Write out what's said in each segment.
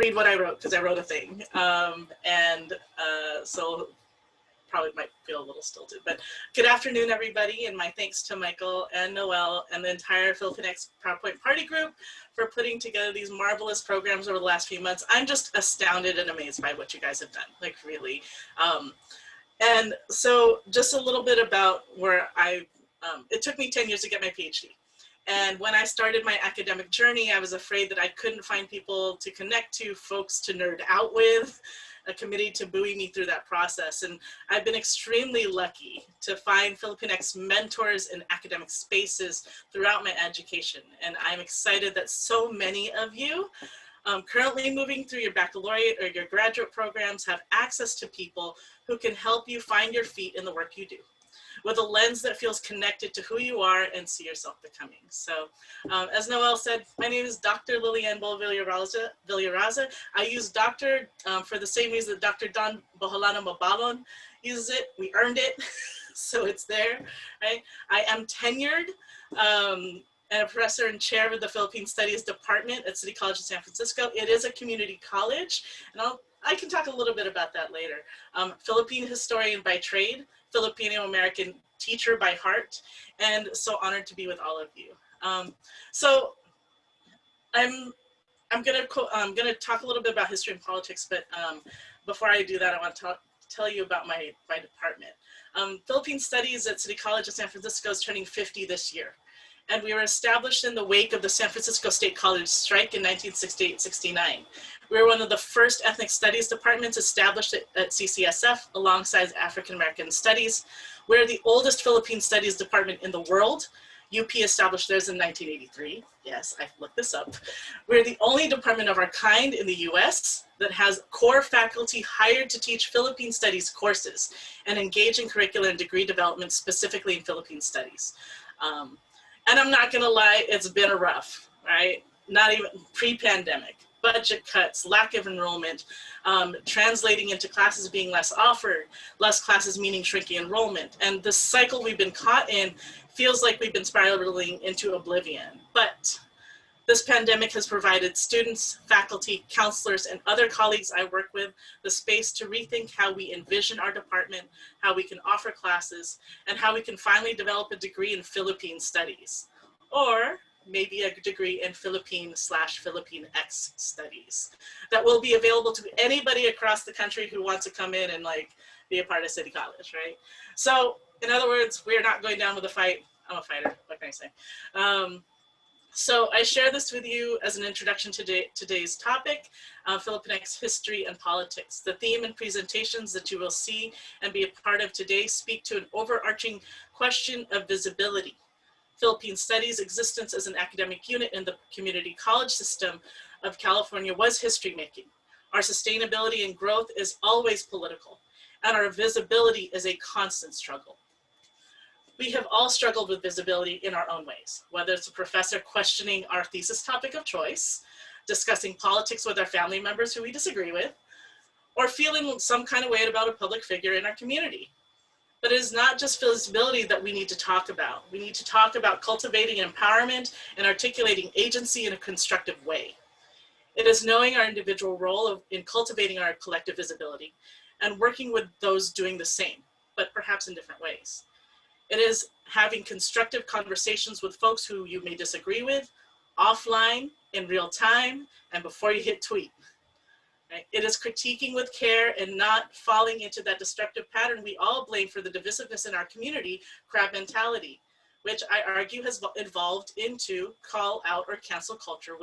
read what I wrote because I wrote a thing. So probably might feel a little stilted, but good afternoon, everybody, and my thanks to Michael and Noelle and the entire Filipinx PowerPoint Party Group for putting together these marvelous programs over the last few months. I'm just astounded and amazed by what you guys have done, like really. And so just a little bit about where it took me 10 years to get my PhD. And when I started my academic journey, I was afraid that I couldn't find people to connect to, folks to nerd out with, a committee to buoy me through that process. And I've been extremely lucky to find Filipinx mentors in academic spaces throughout my education. And I'm excited that so many of you currently moving through your baccalaureate or your graduate programs have access to people who can help you find your feet in the work you do, with a lens that feels connected to who you are and see yourself becoming. So as Noelle said, my name is Dr. Lilian Villaraza. I use doctor for the same reason that Dr. Don Boholano Mabalon uses it. We earned it, so it's there, right? I am tenured and a professor and chair of the Philippine Studies Department at City College of San Francisco. It is a community college, and I can talk a little bit about that later. Philippine historian by trade, Filipino-American teacher by heart, and so honored to be with all of you. So I'm gonna talk a little bit about history and politics, but before I do that, I want to tell you about my department. Philippine Studies at City College of San Francisco is turning 50 this year. And we were established in the wake of the San Francisco State College strike in 1968-69. We were one of the first ethnic studies departments established at CCSF alongside African American Studies. We're the oldest Philippine Studies department in the world. UP established theirs in 1983. Yes, I looked this up. We're the only department of our kind in the US that has core faculty hired to teach Philippine Studies courses and engage in curricular and degree development specifically in Philippine Studies. And I'm not gonna lie, it's been a rough, right? Not even pre-pandemic, budget cuts, lack of enrollment, translating into classes being less offered, less classes meaning shrinking enrollment. And the cycle we've been caught in feels like we've been spiraling into oblivion. But this pandemic has provided students, faculty, counselors, and other colleagues I work with the space to rethink how we envision our department, how we can offer classes, and how we can finally develop a degree in Philippine studies, or maybe a degree in Philippine/Philippine-X studies that will be available to anybody across the country who wants to come in and like be a part of City College, right? So in other words, we're not going down with a fight. I'm a fighter, what can I say? So I share this with you as an introduction to today's topic, Filipinx history and politics. The theme and presentations that you will see and be a part of today speak to an overarching question of visibility. Philippine Studies' existence as an academic unit in the community college system of California was history making. Our sustainability and growth is always political, and our visibility is a constant struggle. We have all struggled with visibility in our own ways, whether it's a professor questioning our thesis topic of choice, discussing politics with our family members who we disagree with, or feeling some kind of way about a public figure in our community. But it is not just visibility that we need to talk about. We need to talk about cultivating empowerment and articulating agency in a constructive way. It is knowing our individual role in cultivating our collective visibility and working with those doing the same, but perhaps in different ways. It is having constructive conversations with folks who you may disagree with, offline, in real time, and before you hit tweet. Right? It is critiquing with care and not falling into that destructive pattern we all blame for the divisiveness in our community, crab mentality, which I argue has evolved into call out or cancel culture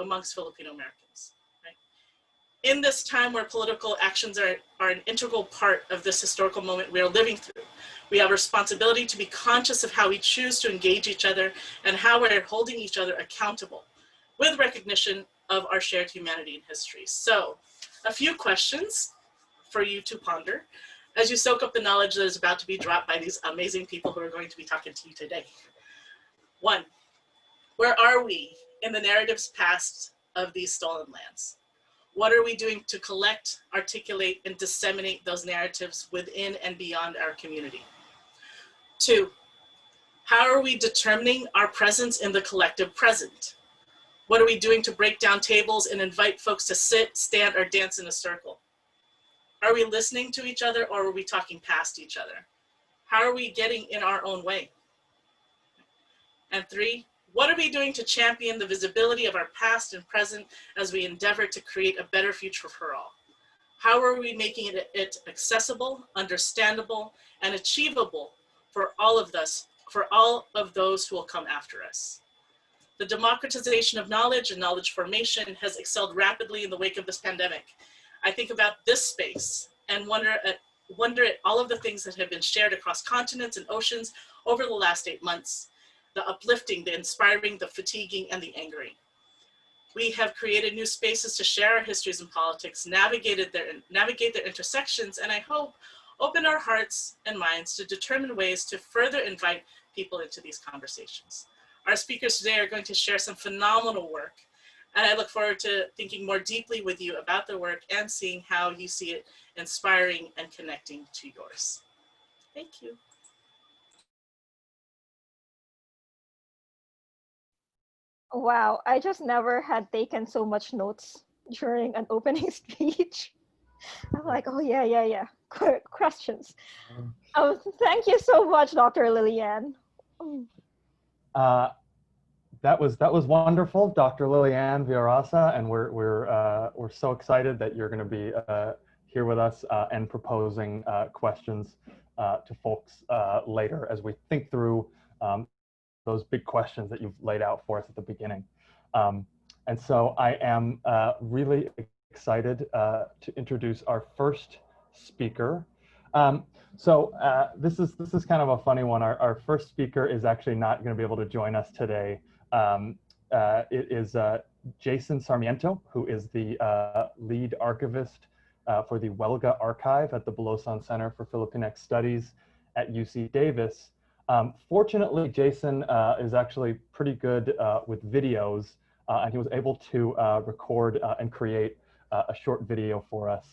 amongst Filipino Americans. Right? In this time where political actions are an integral part of this historical moment we are living through, we have a responsibility to be conscious of how we choose to engage each other and how we're holding each other accountable with recognition of our shared humanity and history. So a few questions for you to ponder as you soak up the knowledge that is about to be dropped by these amazing people who are going to be talking to you today. 1, where are we in the narratives past of these stolen lands? What are we doing to collect, articulate, and disseminate those narratives within and beyond our community? 2, how are we determining our presence in the collective present? What are we doing to break down tables and invite folks to sit, stand, or dance in a circle? Are we listening to each other, or are we talking past each other? How are we getting in our own way? And 3, what are we doing to champion the visibility of our past and present as we endeavor to create a better future for all? How are we making it accessible, understandable, and achievable for all of us, for all of those who will come after us? The democratization of knowledge and knowledge formation has excelled rapidly in the wake of this pandemic. I think about this space and wonder at all of the things that have been shared across continents and oceans over the last 8 months, the uplifting, the inspiring, the fatiguing, and the angering. We have created new spaces to share our histories and politics, navigate their intersections, and I hope open our hearts and minds to determine ways to further invite people into these conversations. Our speakers today are going to share some phenomenal work, and I look forward to thinking more deeply with you about their work and seeing how you see it inspiring and connecting to yours. Thank you. Wow, I just never had taken so much notes during an opening speech. I'm like, oh yeah. Questions. Thank you so much, Dr. Lillian. That was wonderful, Dr. Lillian Villaraza, and we're so excited that you're going to be here with us and proposing questions to folks later as we think through those big questions that you've laid out for us at the beginning. And so I am really excited to introduce our first speaker. This is kind of a funny one. Our first speaker is actually not going to be able to join us today. It is Jason Sarmiento, who is the lead archivist for the Huelga Archive at the Bulosan Center for Filipinx Studies at UC Davis. Fortunately, Jason is actually pretty good with videos, and he was able to record and create a short video for us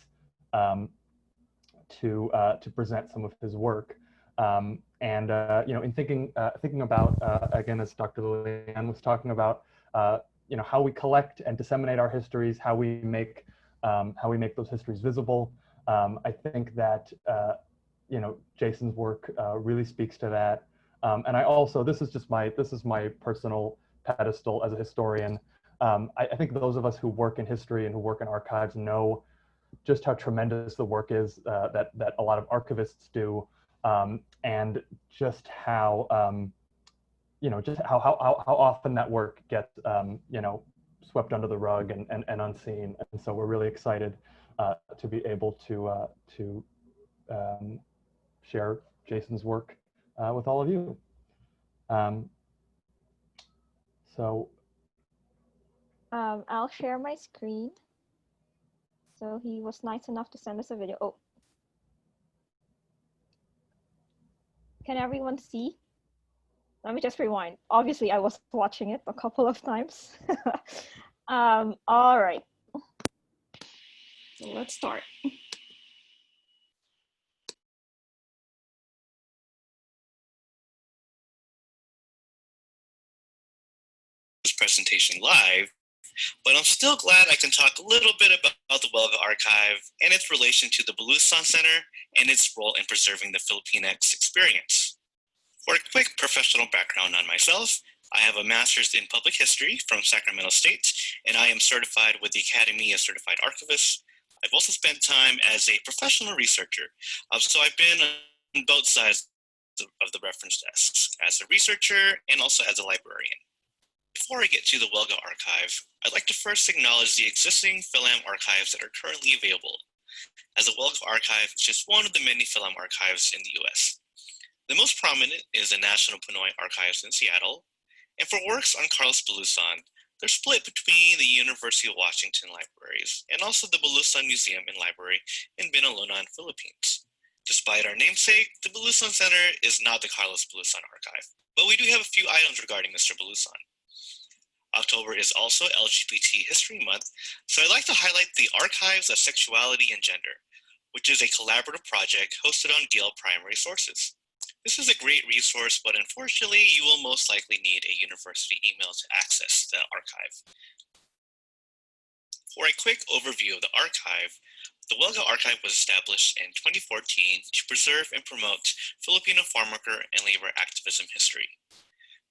to present some of his work. In thinking about again, as Dr. Lillian was talking about, how we collect and disseminate our histories, how we make those histories visible. I think that Jason's work really speaks to that. And I also, this is my personal pedestal as a historian. I think those of us who work in history and who work in archives know just how tremendous the work is that a lot of archivists do, and just how how often that work gets swept under the rug and unseen. And so we're really excited to be able to share Jason's work with all of you. I'll share my screen. So he was nice enough to send us a video. Oh, can everyone see? Let me just rewind. Obviously, I was watching it a couple of times. All right. So let's start. This presentation live, but I'm still glad I can talk a little bit about the Huelga Archive and its relation to the Bulosan Center and its role in preserving the Filipinx experience. For a quick professional background on myself, I have a master's in public history from Sacramento State, and I am certified with the Academy of Certified Archivists. I've also spent time as a professional researcher, so I've been on both sides of the reference desk, as a researcher and also as a librarian. Before I get to the Huelga Archive, I'd like to first acknowledge the existing Philam archives that are currently available, as the Huelga Archive is just one of the many Philam archives in the US. The most prominent is the National Pinoy Archives in Seattle, and for works on Carlos Bulosan, they're split between the University of Washington libraries and also the Bulosan Museum and Library in Binalonan, Philippines. Despite our namesake, the Bulosan Center is not the Carlos Bulosan Archive, but we do have a few items regarding Mr. Bulosan. October is also LGBT History Month, so I'd like to highlight the Archives of Sexuality and Gender, which is a collaborative project hosted on DL Primary Sources. This is a great resource, but unfortunately, you will most likely need a university email to access the archive. For a quick overview of the archive, the Huelga Archive was established in 2014 to preserve and promote Filipino farmworker and labor activism history.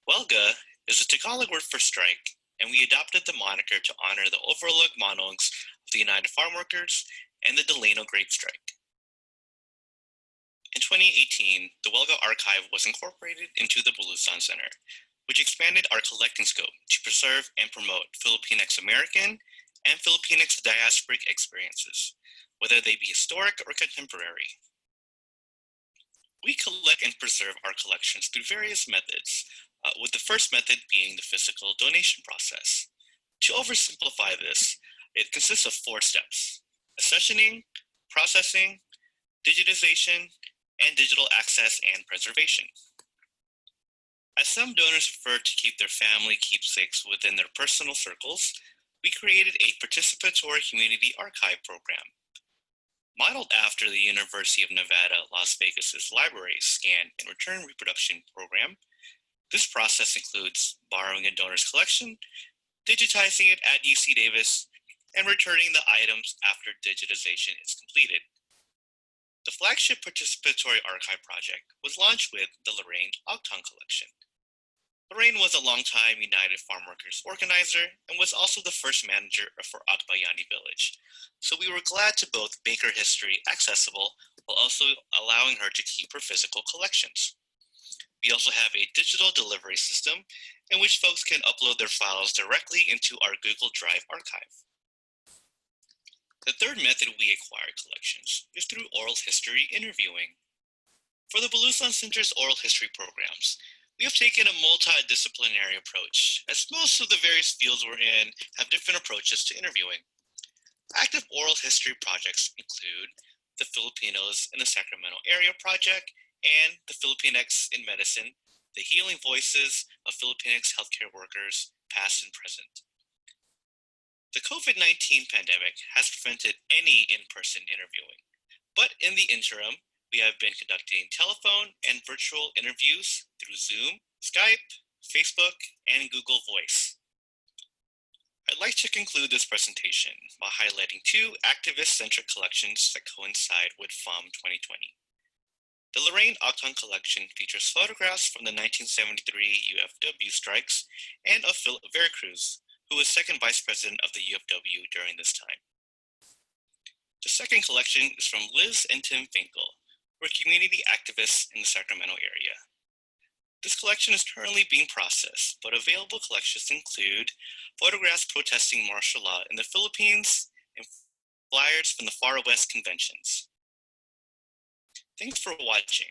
Huelga is a Tagalog word for strike, and we adopted the moniker to honor the overlooked monologues of the United Farm Workers and the Delano Grape Strike. In 2018, the Huelga Archive was incorporated into the Bulusan Center, which expanded our collecting scope to preserve and promote Filipinx American and Filipinx diasporic experiences, whether they be historic or contemporary. We collect and preserve our collections through various methods, with the first method being the physical donation process. To oversimplify this, it consists of 4 steps: accessioning, processing, digitization, and digital access and preservation. As some donors prefer to keep their family keepsakes within their personal circles, we created a participatory community archive program. Modeled after the University of Nevada, Las Vegas's library scan and return reproduction program, this process includes borrowing a donor's collection, digitizing it at UC Davis, and returning the items after digitization is completed. The flagship participatory archive project was launched with the Lorraine Octon Collection. Lorraine was a longtime United Farm Workers organizer and was also the first manager for Agbayani Village, so we were glad to both make her history accessible while also allowing her to keep her physical collections. We also have a digital delivery system in which folks can upload their files directly into our Google Drive archive. The third method we acquire collections is through oral history interviewing. For the Bulusan Center's oral history programs, we have taken a multidisciplinary approach, as most of the various fields we're in have different approaches to interviewing. Active oral history projects include the Filipinos in the Sacramento Area Project and the Filipinx in Medicine, the healing voices of Filipinx healthcare workers, past and present. The COVID-19 pandemic has prevented any in-person interviewing, but in the interim, we have been conducting telephone and virtual interviews through Zoom, Skype, Facebook, and Google Voice. I'd like to conclude this presentation by highlighting 2 activist-centric collections that coincide with FAM 2020. The Lorraine Octon Collection features photographs from the 1973 UFW strikes and of Philip Veracruz, who was second vice president of the UFW during this time. The second collection is from Liz and Tim Finkel, who are community activists in the Sacramento area. This collection is currently being processed, but available collections include photographs protesting martial law in the Philippines and flyers from the Far West conventions. Thanks for watching.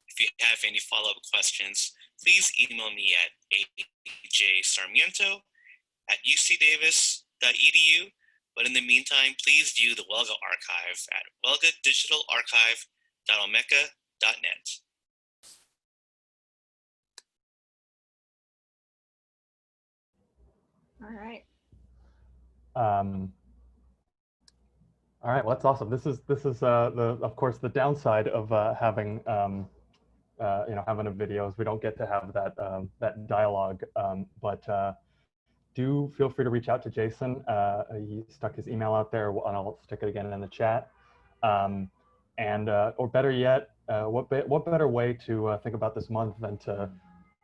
If you have any follow-up questions, please email me at ajsarmiento@ucdavis.edu. But in the meantime, please view the Huelga Archive at huelgadigitalarchive.olmeca.net. All right. All right, well, that's awesome. This is of course the downside of having having a video is we don't get to have that that dialogue. But do feel free to reach out to Jason. He stuck his email out there, and I'll stick it again in the chat. Or better yet, what better way to think about this month than to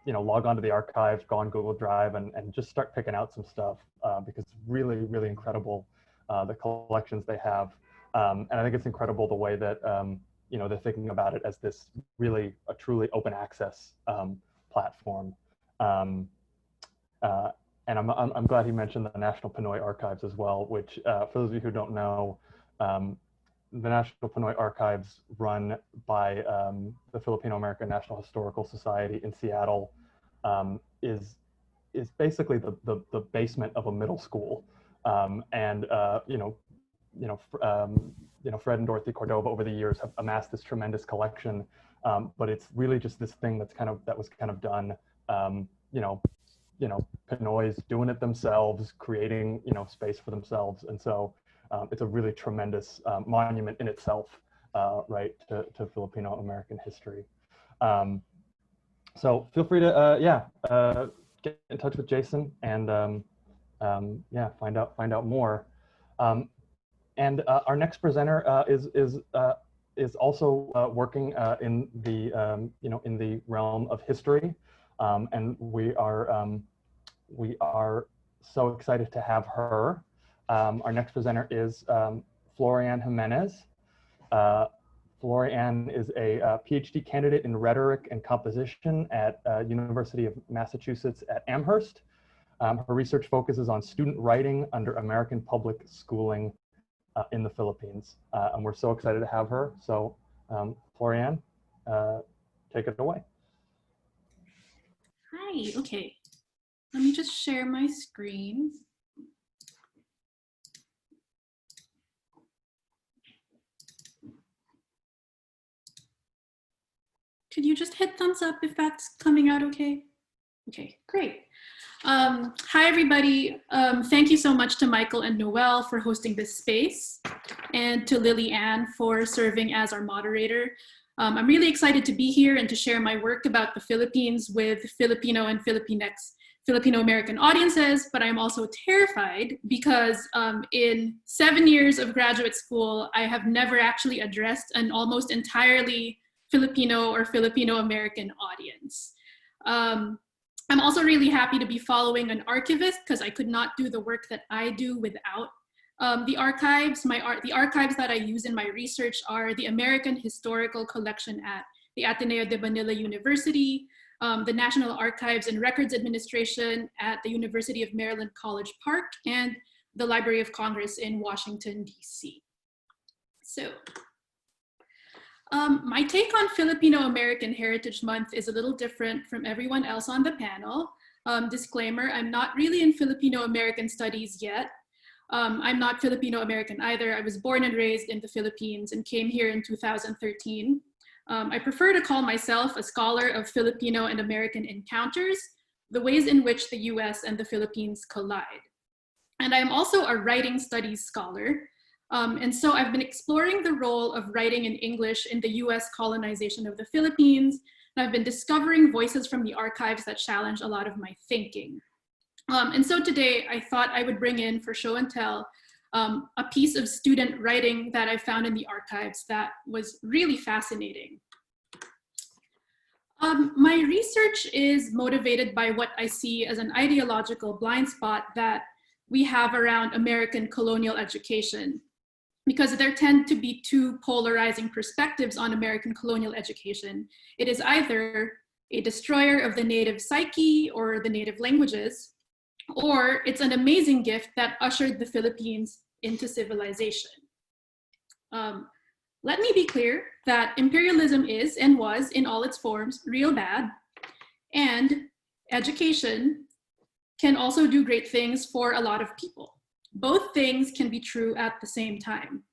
log onto the archive, go on Google Drive, and just start picking out some stuff because it's really, really incredible the collections they have. And I think it's incredible the way that they're thinking about it as this really a truly open access platform. And I'm glad he mentioned the National Pinoy Archives as well, which for those of you who don't know, the National Pinoy Archives run by the Filipino American National Historical Society in Seattle is basically the basement of a middle school. Fred and Dorothy Cordova over the years have amassed this tremendous collection, but it's really just this thing that was done, Pinoys doing it themselves, creating space for themselves, and so it's a really tremendous monument in itself, right, to Filipino American history. So feel free to get in touch with Jason and yeah, find out more. And our next presenter is also working in the in the realm of history, and we are so excited to have her. Our next presenter is Florianne Jimenez. Florianne is a PhD candidate in rhetoric and composition at University of Massachusetts at Amherst. Her research focuses on student writing under American public schooling in the Philippines. And we're so excited to have her. So Florianne, take it away. Hi, okay. Let me just share my screen. Could you just hit thumbs up if that's coming out okay? Okay, great. Hi, everybody. Thank you so much to Michael and Noelle for hosting this space, and to Lily-Ann for serving as our moderator. I'm really excited to be here and to share my work about the Philippines with Filipino and Filipinx, Filipino-American audiences, but I'm also terrified because in 7 years of graduate school, I have never actually addressed an almost entirely Filipino or Filipino-American audience. I'm also really happy to be following an archivist because I could not do the work that I do without the archives. The archives that I use in my research are the American Historical Collection at the Ateneo de Manila University, the National Archives and Records Administration at the University of Maryland College Park, and the Library of Congress in Washington, DC. So, my take on Filipino-American Heritage Month is a little different from everyone else on the panel. Disclaimer, I'm not really in Filipino-American studies yet. I'm not Filipino-American either. I was born and raised in the Philippines and came here in 2013. I prefer to call myself a scholar of Filipino and American encounters, the ways in which the US and the Philippines collide. And I am also a writing studies scholar. And so I've been exploring the role of writing in English in the US colonization of the Philippines. And I've been discovering voices from the archives that challenge a lot of my thinking. And so today I thought I would bring in for show and tell a piece of student writing that I found in the archives that was really fascinating. My research is motivated by what I see as an ideological blind spot that we have around American colonial education, because there tend to be two polarizing perspectives on American colonial education. It is either a destroyer of the native psyche or the native languages, or it's an amazing gift that ushered the Philippines into civilization. Let me be clear that imperialism is and was in all its forms real bad, and education can also do great things for a lot of people. Both things can be true at the same time.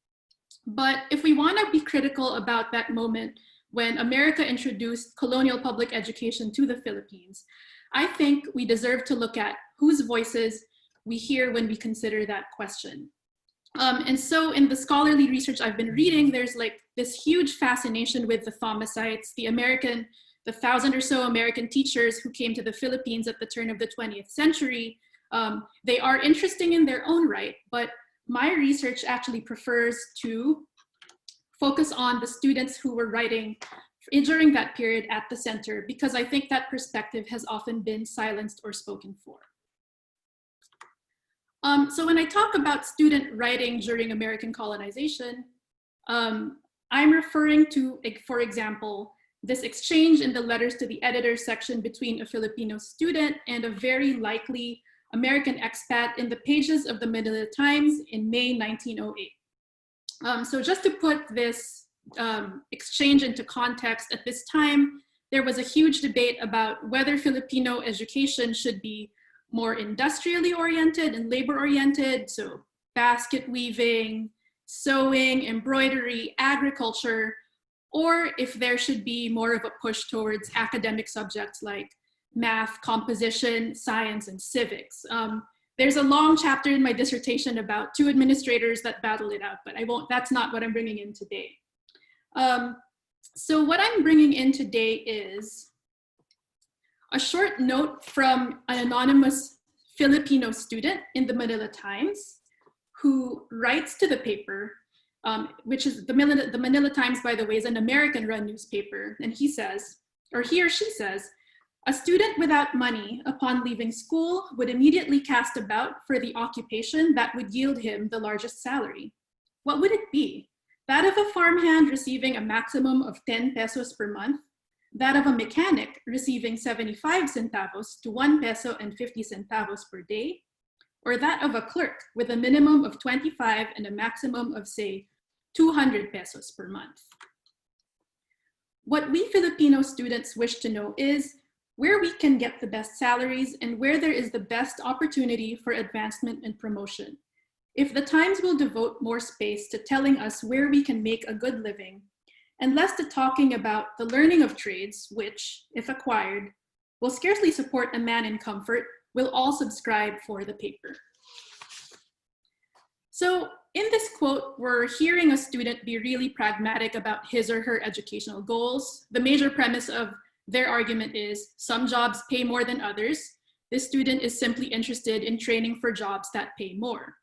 But if we want to be critical about that moment when America introduced colonial public education to the Philippines, I think we deserve to look at whose voices we hear when we consider that question. And so in the scholarly research I've been reading, there's like this huge fascination with the Thomasites, the 1,000 or so American teachers who came to the Philippines at the turn of the 20th century. They are interesting in their own right, but my research actually prefers to focus on the students who were writing during that period at the center, because I think that perspective has often been silenced or spoken for. So when I talk about student writing during American colonization, I'm referring to, for example, this exchange in the letters to the editor section between a Filipino student and a very likely American expat in the pages of the Manila Times in May 1908. So just to put this exchange into context, at this time, there was a huge debate about whether Filipino education should be more industrially oriented and labor oriented, so basket weaving, sewing, embroidery, agriculture, or if there should be more of a push towards academic subjects like math, composition, science, and civics. There's a long chapter in my dissertation about two administrators that battled it out, but that's not what I'm bringing in today. So what I'm bringing in today is a short note from an anonymous Filipino student in the Manila Times who writes to the paper, which is the Manila Times, by the way, is an American-run newspaper. And he says, or he or she says, a student without money upon leaving school would immediately cast about for the occupation that would yield him the largest salary. What would it be? That of a farmhand receiving a maximum of 10 pesos per month, that of a mechanic receiving 75 centavos to 1 peso and 50 centavos per day, or that of a clerk with a minimum of 25 and a maximum of, say, 200 pesos per month. What we Filipino students wish to know is where we can get the best salaries and where there is the best opportunity for advancement and promotion. If the Times will devote more space to telling us where we can make a good living, and less to talking about the learning of trades, which, if acquired, will scarcely support a man in comfort, we'll all subscribe for the paper. So in this quote, we're hearing a student be really pragmatic about his or her educational goals. The major premise of their argument is some jobs pay more than others. This student is simply interested in training for jobs that pay more.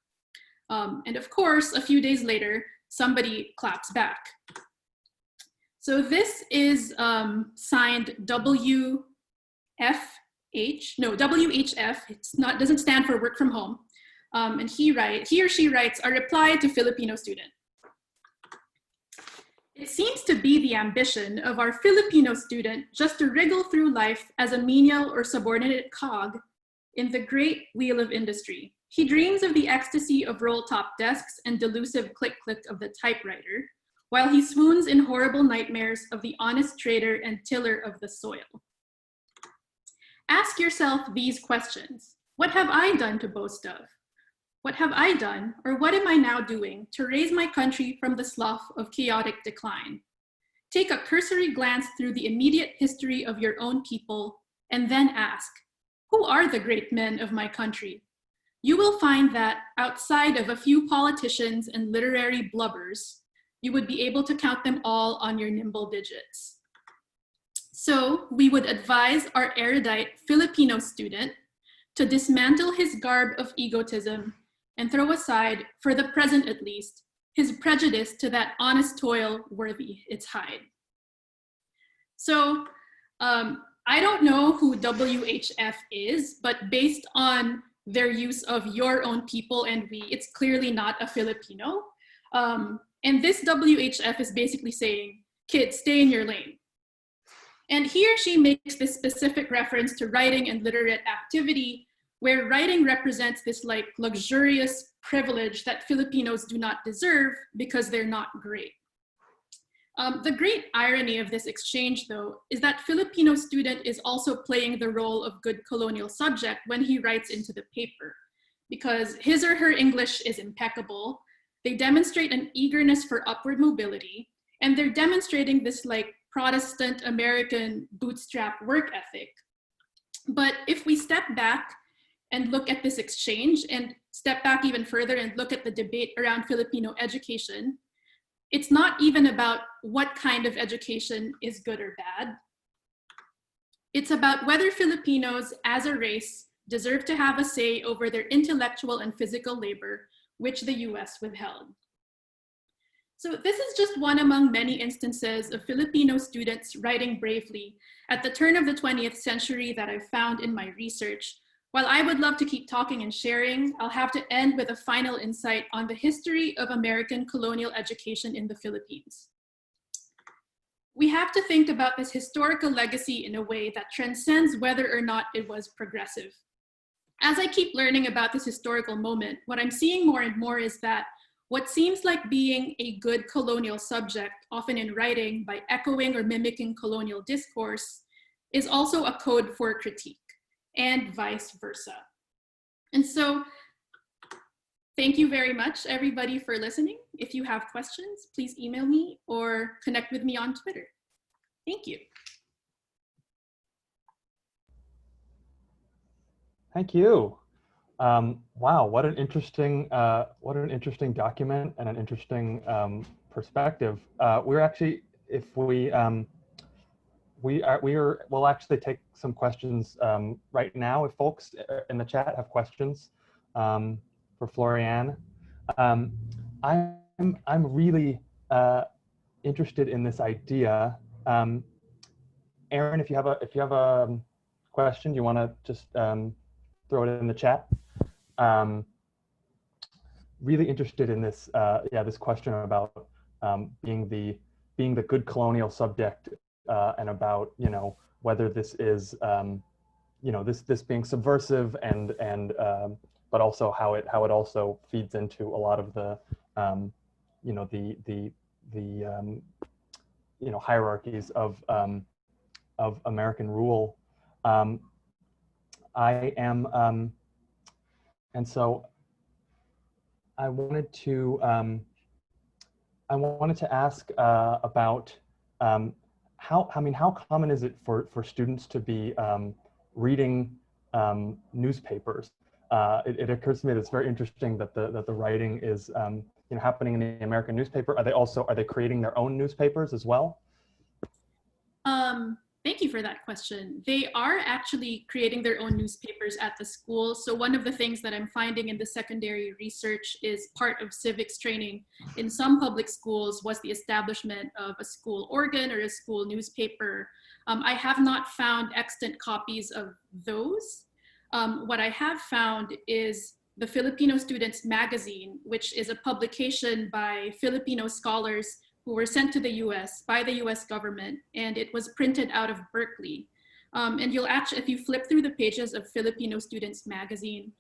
And of course, a few days later, somebody claps back. So this is signed WHF, it's not, doesn't stand for work from home. And he or she writes, a reply to Filipino student. It seems to be the ambition of our Filipino student just to wriggle through life as a menial or subordinate cog in the great wheel of industry. He dreams of the ecstasy of roll-top desks and delusive click-click of the typewriter, while he swoons in horrible nightmares of the honest trader and tiller of the soil. Ask yourself these questions. What have I done to boast of? What have I done, or what am I now doing to raise my country from the slough of chaotic decline? Take a cursory glance through the immediate history of your own people, and then ask, who are the great men of my country? You will find that outside of a few politicians and literary blubbers, you would be able to count them all on your nimble digits. So we would advise our erudite Filipino student to dismantle his garb of egotism and throw aside, for the present at least, his prejudice to that honest toil worthy its hide. So I don't know who WHF is, but based on their use of your own people and we, it's clearly not a Filipino. And this WHF is basically saying, kids, stay in your lane. And he or she makes this specific reference to writing and literate activity, where writing represents this like luxurious privilege that Filipinos do not deserve because they're not great. The great irony of this exchange, though, is that Filipino student is also playing the role of good colonial subject when he writes into the paper, because his or her English is impeccable. They demonstrate an eagerness for upward mobility, and they're demonstrating this like Protestant American bootstrap work ethic. But if we step back and look at this exchange and step back even further and look at the debate around Filipino education, it's not even about what kind of education is good or bad. It's about whether Filipinos as a race deserve to have a say over their intellectual and physical labor, which the US withheld. So this is just one among many instances of Filipino students writing bravely at the turn of the 20th century that I've found in my research. While I would love to keep talking and sharing, I'll have to end with a final insight on the history of American colonial education in the Philippines. We have to think about this historical legacy in a way that transcends whether or not it was progressive. As I keep learning about this historical moment, what I'm seeing more and more is that what seems like being a good colonial subject, often in writing by echoing or mimicking colonial discourse, is also a code for critique, and vice versa. And so, thank you very much, everybody, for listening. If you have questions, please email me or connect with me on Twitter. Thank you. Thank you. Wow, what an interesting document and an interesting perspective. We're actually if we'll actually take some questions right now if folks in the chat have questions for Florianne. I'm really interested in this idea. Aaron, if you have a question, you want to just throw it in the chat. Really interested in this this question about being the good colonial subject and about whether this is this being subversive and but also how it also feeds into a lot of the hierarchies of American rule. I am and so I wanted to ask about how common is it for students to be reading newspapers? It occurs to me that it's very interesting that the writing is happening in the American newspaper. Are they creating their own newspapers as well? Thank you for that question. They are actually creating their own newspapers at the school. So one of the things that I'm finding in the secondary research is part of civics training in some public schools was the establishment of a school organ or a school newspaper. I have not found extant copies of those. What I have found is the Filipino Students Magazine, which is a publication by Filipino scholars who were sent to the US by the US government, and it was printed out of Berkeley. And you'll actually, if you flip through the pages of Filipino Students Magazine,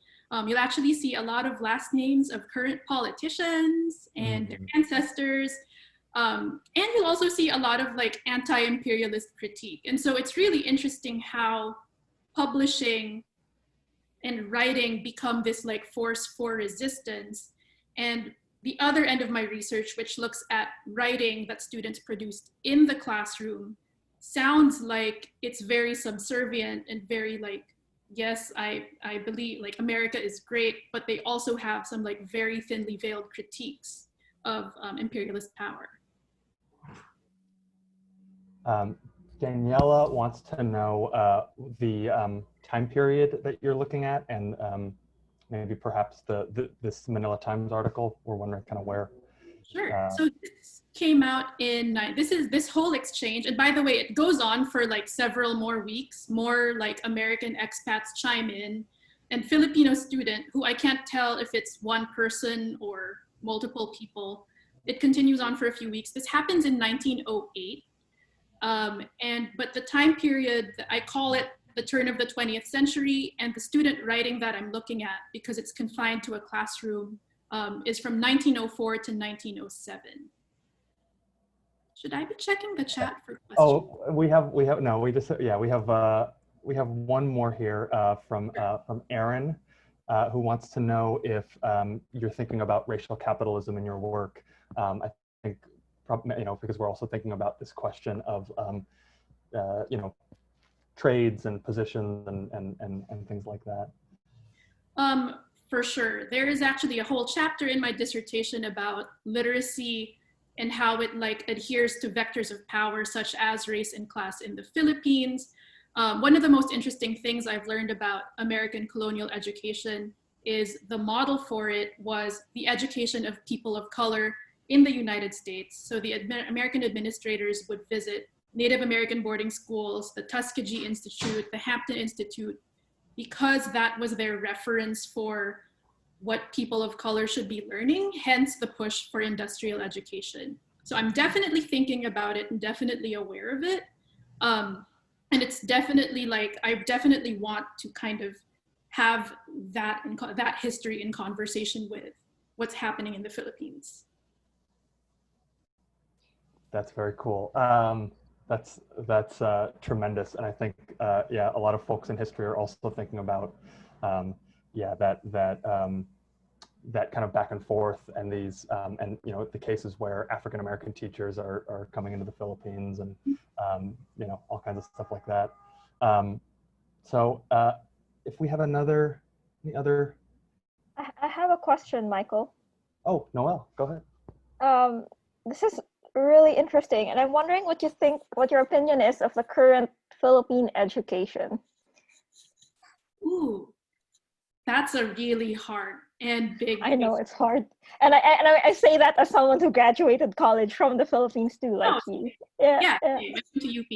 you'll actually see a lot of last names of current politicians and their ancestors. And you'll also see a lot of like anti-imperialist critique. And so it's really interesting how publishing and writing become this like force for resistance. And the other end of my research, which looks at writing that students produced in the classroom, sounds like it's very subservient and very like, yes, I believe like America is great, but they also have some like very thinly veiled critiques of imperialist power. Daniela wants to know the time period that you're looking at, and maybe perhaps this Manila Times article. We're wondering kind of where. Sure. So this came out in, this whole exchange, and by the way, it goes on for like several more weeks. More like American expats chime in, and Filipino student, who I can't tell if it's one person or multiple people. It continues on for a few weeks. This happens in 1908. But the time period, I call it the turn of the 20th century, and the student writing that I'm looking at, because it's confined to a classroom, is from 1904 to 1907. Should I be checking the chat for questions? Oh, we have one more here from Aaron, who wants to know if you're thinking about racial capitalism in your work. I think, because we're also thinking about this question of trades and positions and things like that. For sure. There is actually a whole chapter in my dissertation about literacy and how it like adheres to vectors of power such as race and class in the Philippines. One of the most interesting things I've learned about American colonial education is the model for it was the education of people of color in the United States. So the American administrators would visit Native American boarding schools, the Tuskegee Institute, the Hampton Institute, because that was their reference for what people of color should be learning, hence the push for industrial education. So I'm definitely thinking about it and definitely aware of it. And it's definitely like, I definitely want to kind of have that history in conversation with what's happening in the Philippines. That's very cool. That's tremendous, and I think a lot of folks in history are also thinking about that kind of back and forth, and these and the cases where African American teachers are coming into the Philippines, and all kinds of stuff like that. So if we have any other. I have a question, Michael. Oh, Noelle, go ahead. This is really really interesting. And I'm wondering what you think, what your opinion is of the current Philippine education. Ooh, that's a really hard and big. I know it's hard. And I say that as someone who graduated college from the Philippines too, like you. Yeah, I went to UP.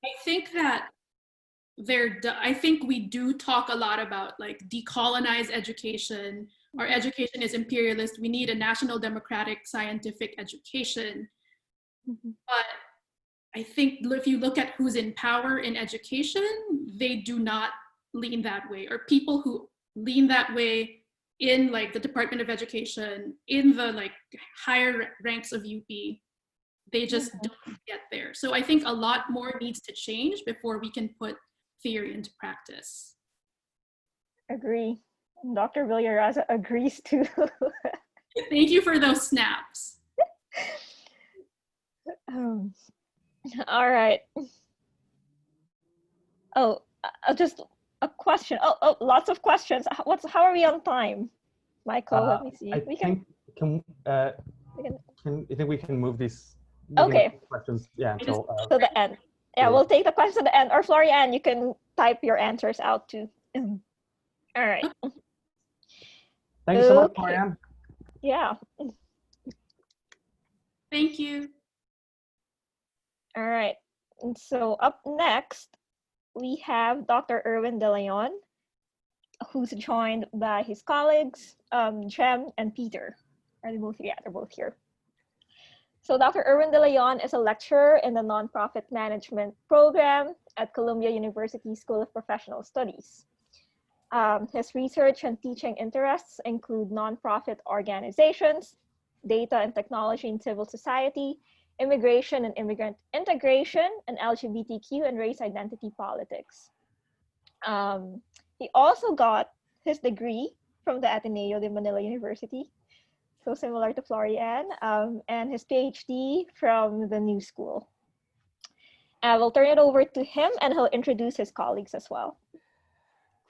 I think that I think we do talk a lot about like decolonize education. Our education is imperialist. We need a national democratic scientific education. But I think if you look at who's in power in education, they do not lean that way, or people who lean that way in like the Department of Education, in the like higher ranks of UP, they just don't get there. So I think a lot more needs to change before we can put theory into practice. Agree. Dr. Villaraza agrees too. Thank you for those snaps. All right. Oh, just a question. Oh, lots of questions. How are we on time, Michael? Let me see. You think we can move these questions? Yeah, until to the end. Yeah, we'll take the questions at the end. Or Florianne, you can type your answers out too. All right. Thank you so much, Florianne. Yeah. Thank you. All right. And so up next, we have Dr. Erwin De Leon, who's joined by his colleagues, Jem and Peter. Are they both here? Yeah, they're both here. So Dr. Erwin De Leon is a lecturer in the Nonprofit Management Program at Columbia University School of Professional Studies. His research and teaching interests include nonprofit organizations, data and technology in civil society, immigration and immigrant integration, and LGBTQ and race identity politics. He also got his degree from the Ateneo de Manila University, so similar to Florianne, and his PhD from the New School. I will turn it over to him and he'll introduce his colleagues as well.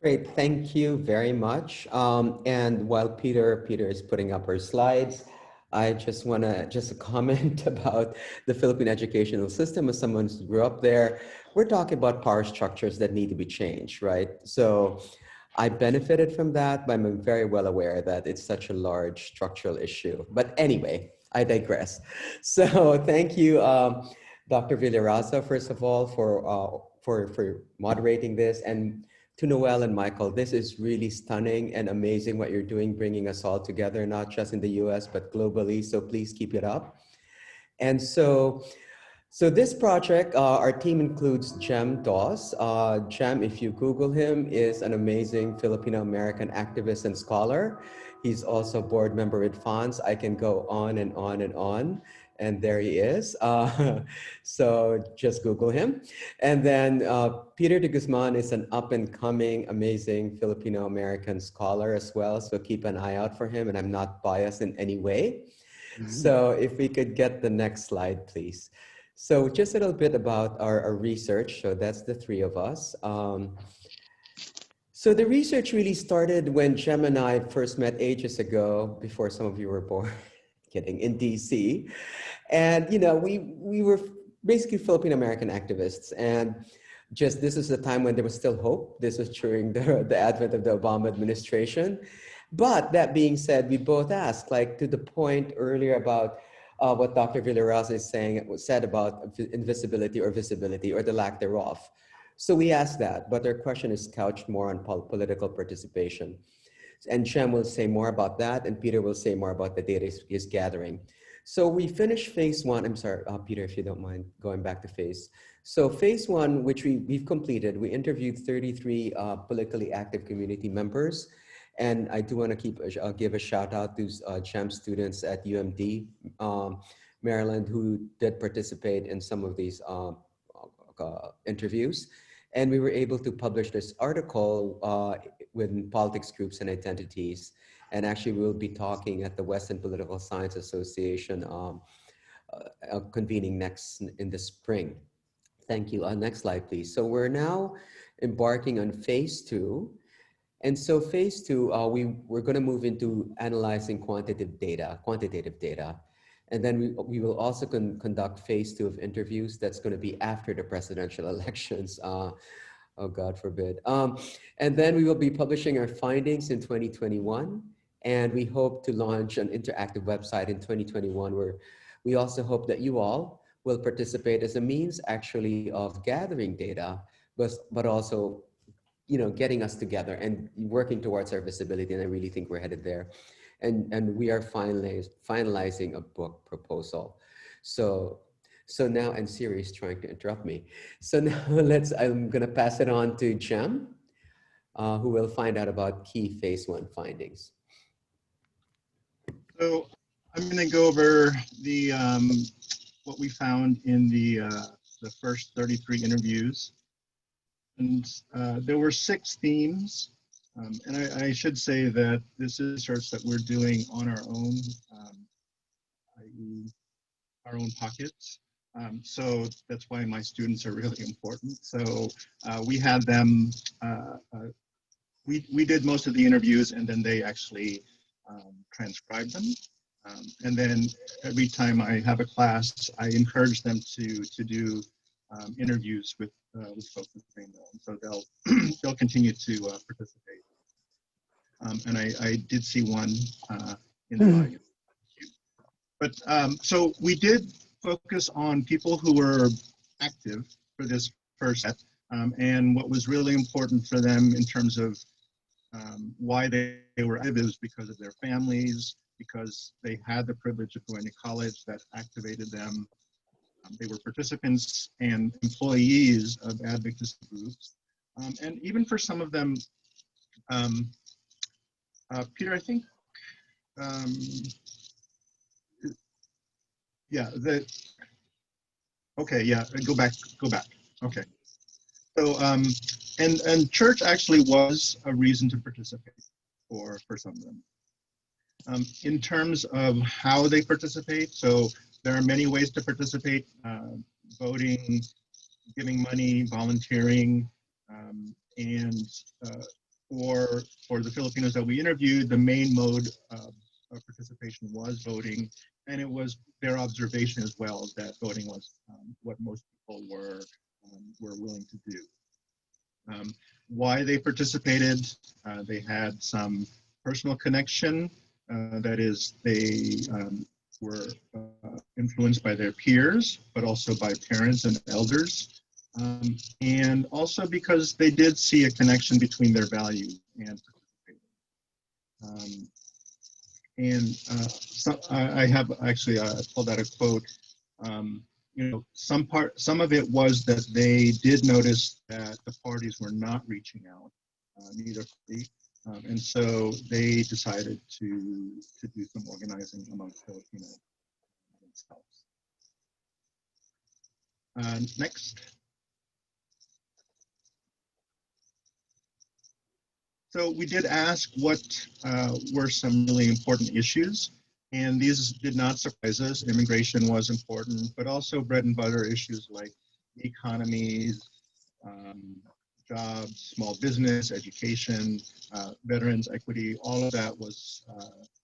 Great, thank you very much. And while Peter is putting up her slides, I just want to comment about the Philippine educational system. As someone who grew up there, we're talking about power structures that need to be changed, right? So I benefited from that, but I'm very well aware that it's such a large structural issue. But anyway, I digress. So thank you, Dr. Villaraza, first of all, for moderating this, and to Noelle and Michael. This is really stunning and amazing what you're doing, bringing us all together, not just in the US, but globally. So please keep it up. And so this project, our team includes Jem Daus. Jem, if you Google him, is an amazing Filipino-American activist and scholar. He's also a board member with FONS. I can go on and on and on. And there he is. So just Google him. And then Peter de Guzman is an up and coming, amazing Filipino-American scholar as well. So keep an eye out for him. And I'm not biased in any way. So if we could get the next slide, please. So just a little bit about our research. So that's the three of us. So the research really started when Jem and I first met ages ago, before some of you were born. Kidding, in DC. And we were basically Filipino-American activists, and just this is the time when there was still hope. This was during the advent of the Obama administration. But that being said, we both asked, like to the point earlier about what Dr. Villaraza is said about invisibility or visibility or the lack thereof. So we asked that, but our question is couched more on political participation. And Jem will say more about that, and Peter will say more about the data he's gathering. So we finished phase one. I'm sorry, Peter, if you don't mind going back to phase. So phase one, which we've completed, we interviewed 33 politically active community members. And I do want to give a shout out to Jem students at UMD, Maryland, who did participate in some of these interviews. And we were able to publish this article with politics groups and identities. And actually we'll be talking at the Western Political Science Association convening next in the spring. Thank you. Next slide, please. So we're now embarking on phase two. And so phase two, we're going to move into analyzing quantitative data. And then we will also conduct phase two of interviews. That's going to be after the presidential elections. Oh, God forbid. And then we will be publishing our findings in 2021. And we hope to launch an interactive website in 2021 where we also hope that you all will participate as a means actually of gathering data, but also, you know, getting us together and working towards our visibility. And I really think we're headed there. And we are finalizing a book proposal. So now, and Siri is trying to interrupt me. So now I'm gonna pass it on to Jem, who will find out about key phase one findings. So I'm gonna go over the what we found in the first 33 interviews. And there were 6 themes. And I should say that this is research that we're doing on our own, i.e. our own pockets. So that's why my students are really important. So we had them, we did most of the interviews and then they actually transcribed them. And then every time I have a class, I encourage them to do interviews with folks that they know. So they'll continue to participate. And I did see one in the audience. But so we did focus on people who were active for this first set, and what was really important for them in terms of why they were active is because of their families, because they had the privilege of going to college that activated them. They were participants and employees of advocacy groups. And even for some of them, Peter, I think, yeah, okay, yeah, go back. Okay. So, and church actually was a reason to participate for some of them. In terms of how they participate, so there are many ways to participate, voting, giving money, volunteering, and for the Filipinos that we interviewed, the main mode of participation was voting, and it was their observation as well that voting was what most people were willing to do. Why they participated, they had some personal connection, that is, they were influenced by their peers, but also by parents and elders, and also because they did see a connection between their values and participating. So I have actually pulled out a quote. You know, some of it was that they did notice that the parties were not reaching out, neither party, and so they decided to do some organizing amongst Filipinos themselves. Next. So we did ask what were some really important issues, and these did not surprise us. Immigration was important, but also bread and butter issues like economies, jobs, small business, education, veterans equity. All of that was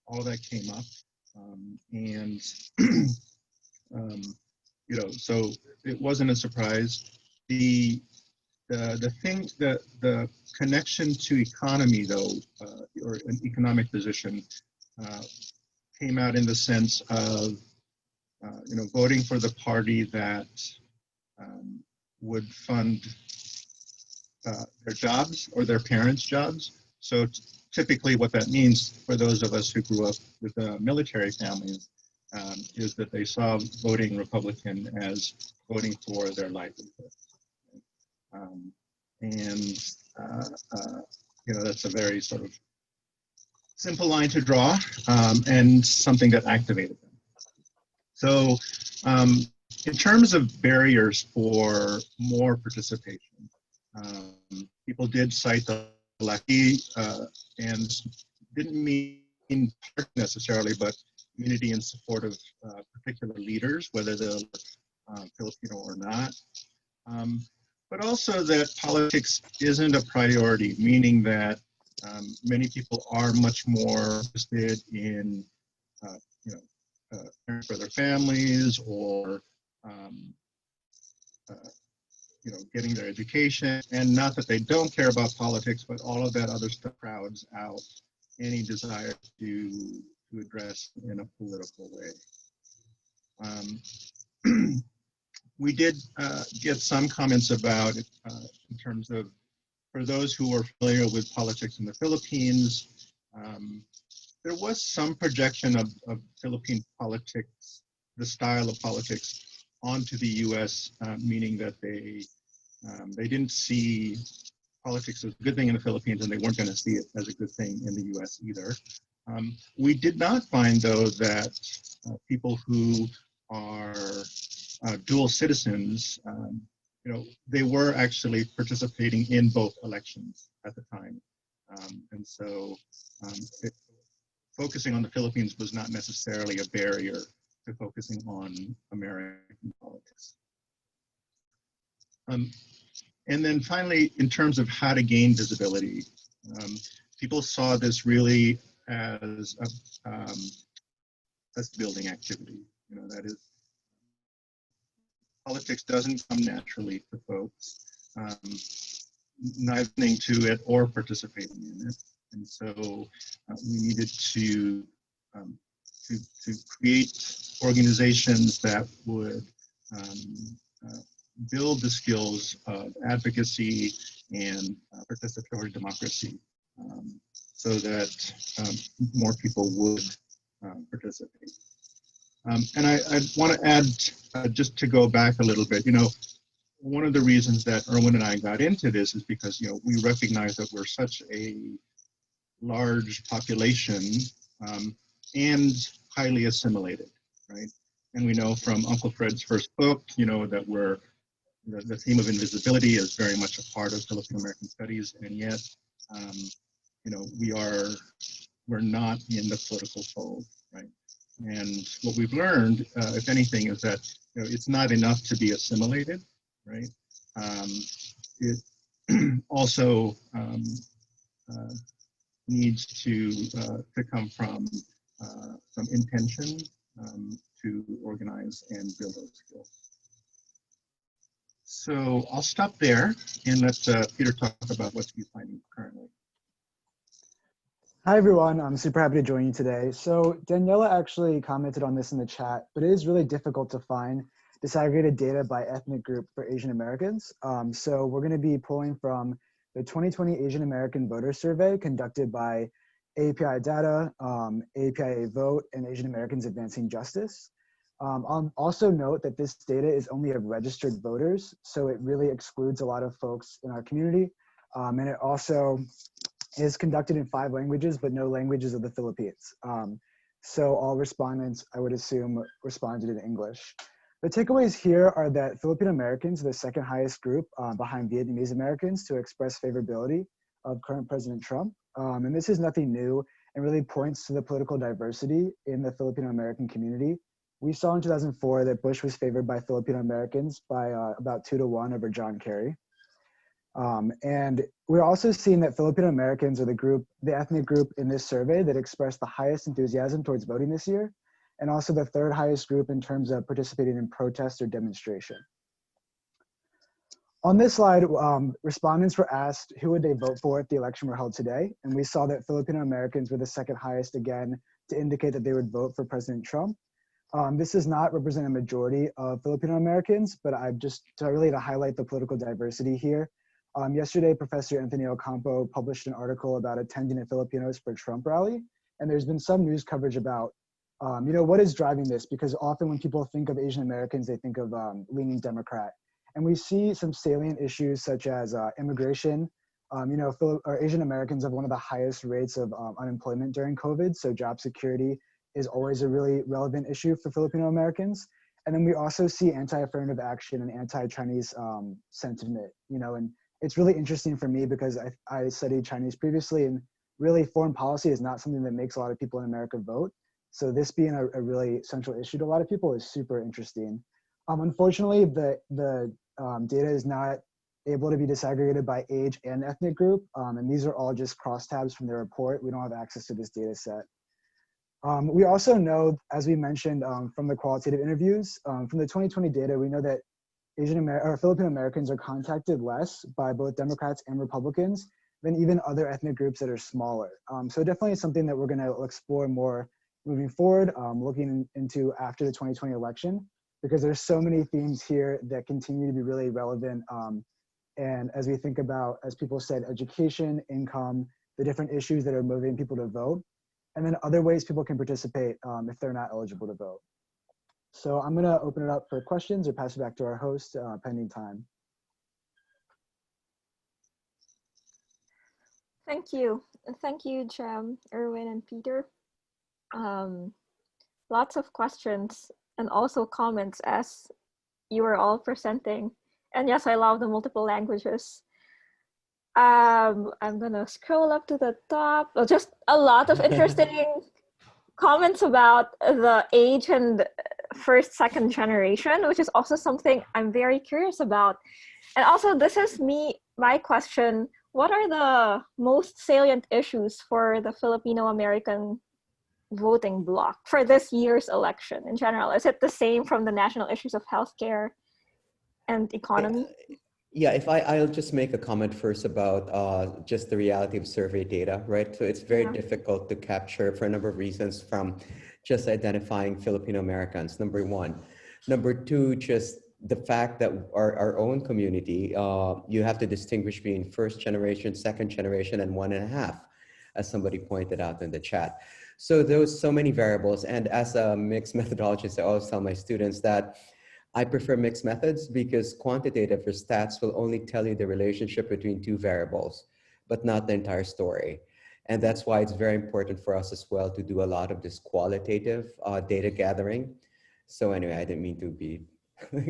all of that came up, and you know, so it wasn't a surprise. The connection to economy, though, or an economic position, came out in the sense of, you know, voting for the party that would fund their jobs or their parents' jobs. So typically what that means for those of us who grew up with military families is that they saw voting Republican as voting for their livelihood. You know, that's a very sort of simple line to draw, and something that activated them. So in terms of barriers for more participation, people did cite the lackey, and didn't mean necessarily, but community in support of particular leaders, whether they're Filipino or not. But also that politics isn't a priority, meaning that Many people are much more interested in, caring for their families or, getting their education. And not that they don't care about politics, but all of that other stuff crowds out any desire to address in a political way. We did get some comments about it in terms of, for those who are familiar with politics in the Philippines, there was some projection of Philippine politics, the style of politics, onto the U.S., meaning that they didn't see politics as a good thing in the Philippines, and they weren't going to see it as a good thing in the U.S. either. We did not find, though, that people who are dual citizens, they were actually participating in both elections at the time. And so focusing on the Philippines was not necessarily a barrier to focusing on American politics. And then finally, in terms of how to gain visibility, people saw this really as a building activity. That is, politics doesn't come naturally to folks, neither listening to it or participating in it. And so we needed to create organizations that would build the skills of advocacy and participatory democracy, so that more people would participate. And I want to add, just to go back a little bit, one of the reasons that Erwin and I got into this is because, we recognize that we're such a large population and highly assimilated, right? And we know from Uncle Fred's first book, that the theme of invisibility is very much a part of Filipino American studies, and yet, we're not in the political fold, right? And what we've learned, if anything, is that it's not enough to be assimilated, right? It also needs to come from some intention to organize and build those skills. So I'll stop there and let Peter talk about what he's finding currently. Hi, everyone. I'm super happy to join you today. So Daniela actually commented on this in the chat, but it is really difficult to find disaggregated data by ethnic group for Asian Americans. So we're going to be pulling from the 2020 Asian American Voter Survey conducted by API Data, API Vote, and Asian Americans Advancing Justice. I'll also note that this data is only of registered voters, so it really excludes a lot of folks in our community. And it also is conducted in 5 languages, but no languages of the Philippines. So all respondents, I would assume, responded in English. The takeaways here are that Filipino Americans are the second highest group behind Vietnamese Americans to express favorability of current President Trump. And this is nothing new and really points to the political diversity in the Filipino American community. We saw in 2004 that Bush was favored by Filipino Americans by about 2-1 over John Kerry. And we're also seeing that Filipino Americans are the ethnic group in this survey that expressed the highest enthusiasm towards voting this year, and also the 3rd highest group in terms of participating in protest or demonstration. On this slide, respondents were asked who would they vote for if the election were held today, and we saw that Filipino Americans were the 2nd highest again to indicate that they would vote for President Trump. This does not represent a majority of Filipino Americans, but I've just to highlight the political diversity here. Yesterday, Professor Anthony Ocampo published an article about attending a Filipinos for Trump rally, and there's been some news coverage about, what is driving this? Because often when people think of Asian Americans, they think of leaning Democrat. And we see some salient issues such as immigration. Asian Americans have one of the highest rates of unemployment during COVID, so job security is always a really relevant issue for Filipino Americans. And then we also see anti-affirmative action and anti-Chinese sentiment, and it's really interesting for me because I studied Chinese previously, and really foreign policy is not something that makes a lot of people in America vote. So this being a really central issue to a lot of people is super interesting. Unfortunately, the data is not able to be disaggregated by age and ethnic group. And these are all just crosstabs from their report. We don't have access to this data set. We also know, as we mentioned from the qualitative interviews, from the 2020 data, we know that Filipino Americans are contacted less by both Democrats and Republicans than even other ethnic groups that are smaller. So definitely something that we're gonna explore more moving forward, looking into after the 2020 election, because there's so many themes here that continue to be really relevant. And as we think about, as people said, education, income, the different issues that are motivating people to vote, and then other ways people can participate if they're not eligible to vote. So I'm gonna open it up for questions or pass it back to our host, pending time. Thank you. Thank you, Jem, Erwin, and Peter. Lots of questions and also comments as you were all presenting. And yes, I love the multiple languages. I'm gonna scroll up to the top. Well, just a lot of interesting comments about the age and first, second generation, which is also something I'm very curious about. And also, this is my question. What are the most salient issues for the Filipino-American voting bloc for this year's election in general? Is it the same from the national issues of healthcare and economy? Yeah, if I'll just make a comment first about just the reality of survey data, right? So it's very difficult to capture for a number of reasons, from just identifying Filipino Americans, number one. Number two, just the fact that our own community, you have to distinguish between first generation, second generation, and 1.5, as somebody pointed out in the chat. So there's so many variables. And as a mixed methodologist, I always tell my students that I prefer mixed methods because quantitative or stats will only tell you the relationship between two variables, but not the entire story. And that's why it's very important for us as well to do a lot of this qualitative data gathering. So anyway, I didn't mean to be,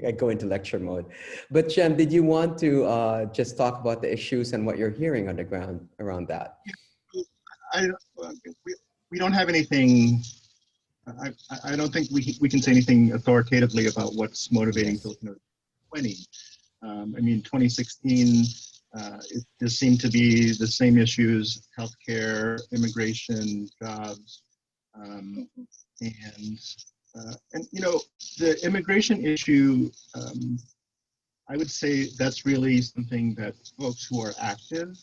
I go into lecture mode. But Jem, did you want to just talk about the issues and what you're hearing on the ground around that? We don't have anything. I don't think we can say anything authoritatively about what's motivating Filipinos. 20. I mean, 2016, it just seemed to be the same issues: healthcare, immigration, jobs, and you know, the immigration issue. I would say that's really something that folks who are active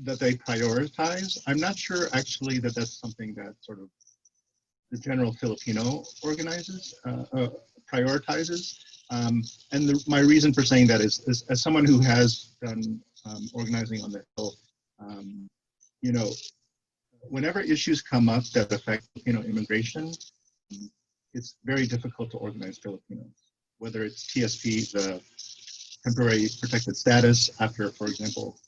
that they prioritize. I'm not sure actually that that's something that sort of the general Filipino prioritizes. And my reason for saying that is as someone who has done organizing on the Hill, you know, whenever issues come up that affect Filipino immigration, it's very difficult to organize Filipinos, whether it's TSP, the temporary protected status after, for example,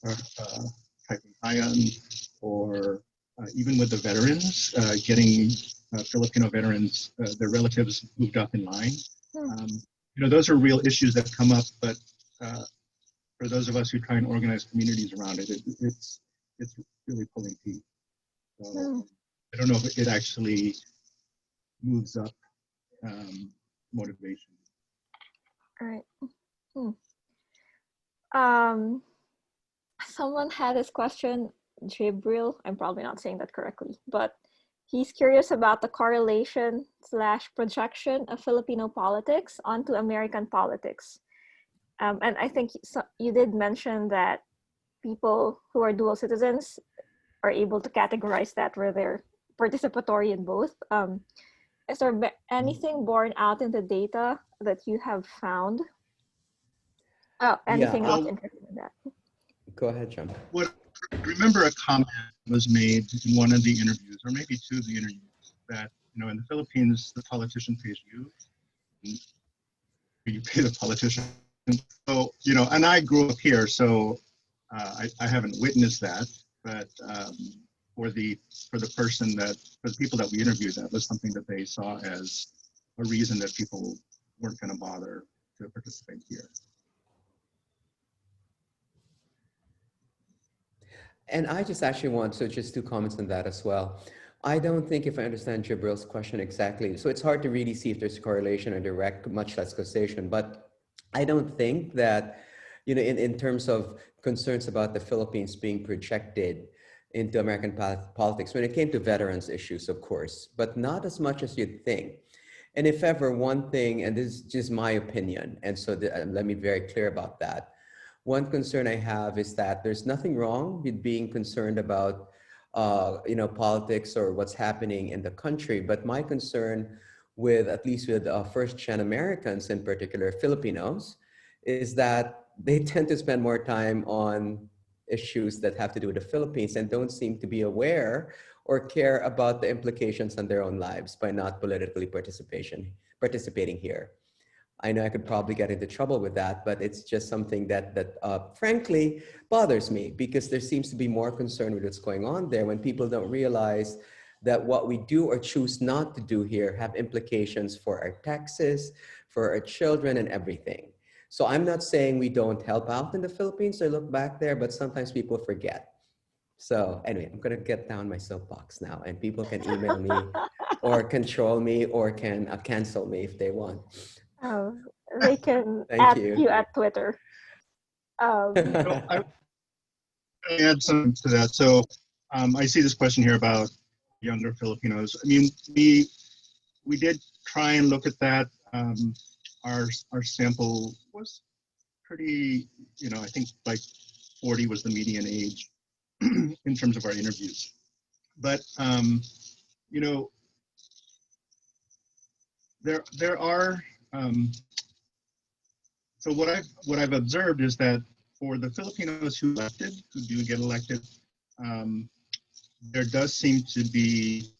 Typhoon Haiyan, or even with the veterans, getting Filipino veterans, their relatives moved up in line. You know, those are real issues that come up, but for those of us who try and organize communities around it, it's really pulling teeth. So I don't know if it actually moves up motivation. All right. Someone had this question, Jibril, I'm probably not saying that correctly, but he's curious about the correlation / projection of Filipino politics onto American politics. And I think you did mention that people who are dual citizens are able to categorize that where they're participatory in both. Is there anything borne out in the data that you have found? Oh, anything else interested in that? Go ahead, John. Remember a comment was made in one of the interviews, or maybe two of the interviews, that, you know, in the Philippines, the politician pays you, and you pay the politician. So, you know, and I grew up here, so I haven't witnessed that, but for the people that we interviewed, that was something that they saw as a reason that people weren't going to bother to participate here. And I just actually want to just 2 comments on that as well. I don't think, if I understand Jibril's question exactly, so it's hard to really see if there's a correlation or direct, much less causation, but I don't think that, in terms of concerns about the Philippines being projected into American politics, when it came to veterans issues, of course, but not as much as you'd think. And if ever one thing, and this is just my opinion, and so let me be very clear about that. One concern I have is that there's nothing wrong with being concerned about, politics or what's happening in the country. But my concern with, at least with first-gen Americans, in particular Filipinos, is that they tend to spend more time on issues that have to do with the Philippines and don't seem to be aware or care about the implications on their own lives by not politically participating here. I know I could probably get into trouble with that, but it's just something that frankly bothers me, because there seems to be more concern with what's going on there when people don't realize that what we do or choose not to do here have implications for our taxes, for our children, and everything. So I'm not saying we don't help out in the Philippines or look back there, but sometimes people forget. So anyway, I'm gonna get down my soapbox now, and people can email me or control me or can cancel me if they want. They can Thank add you. you at Twitter. So I add something to that. So I see this question here about younger Filipinos. I mean, we did try and look at that. Our sample was pretty, I think like 40 was the median age in terms of our interviews. But there are. So what I've observed is that for the Filipinos who do get elected, there does seem to be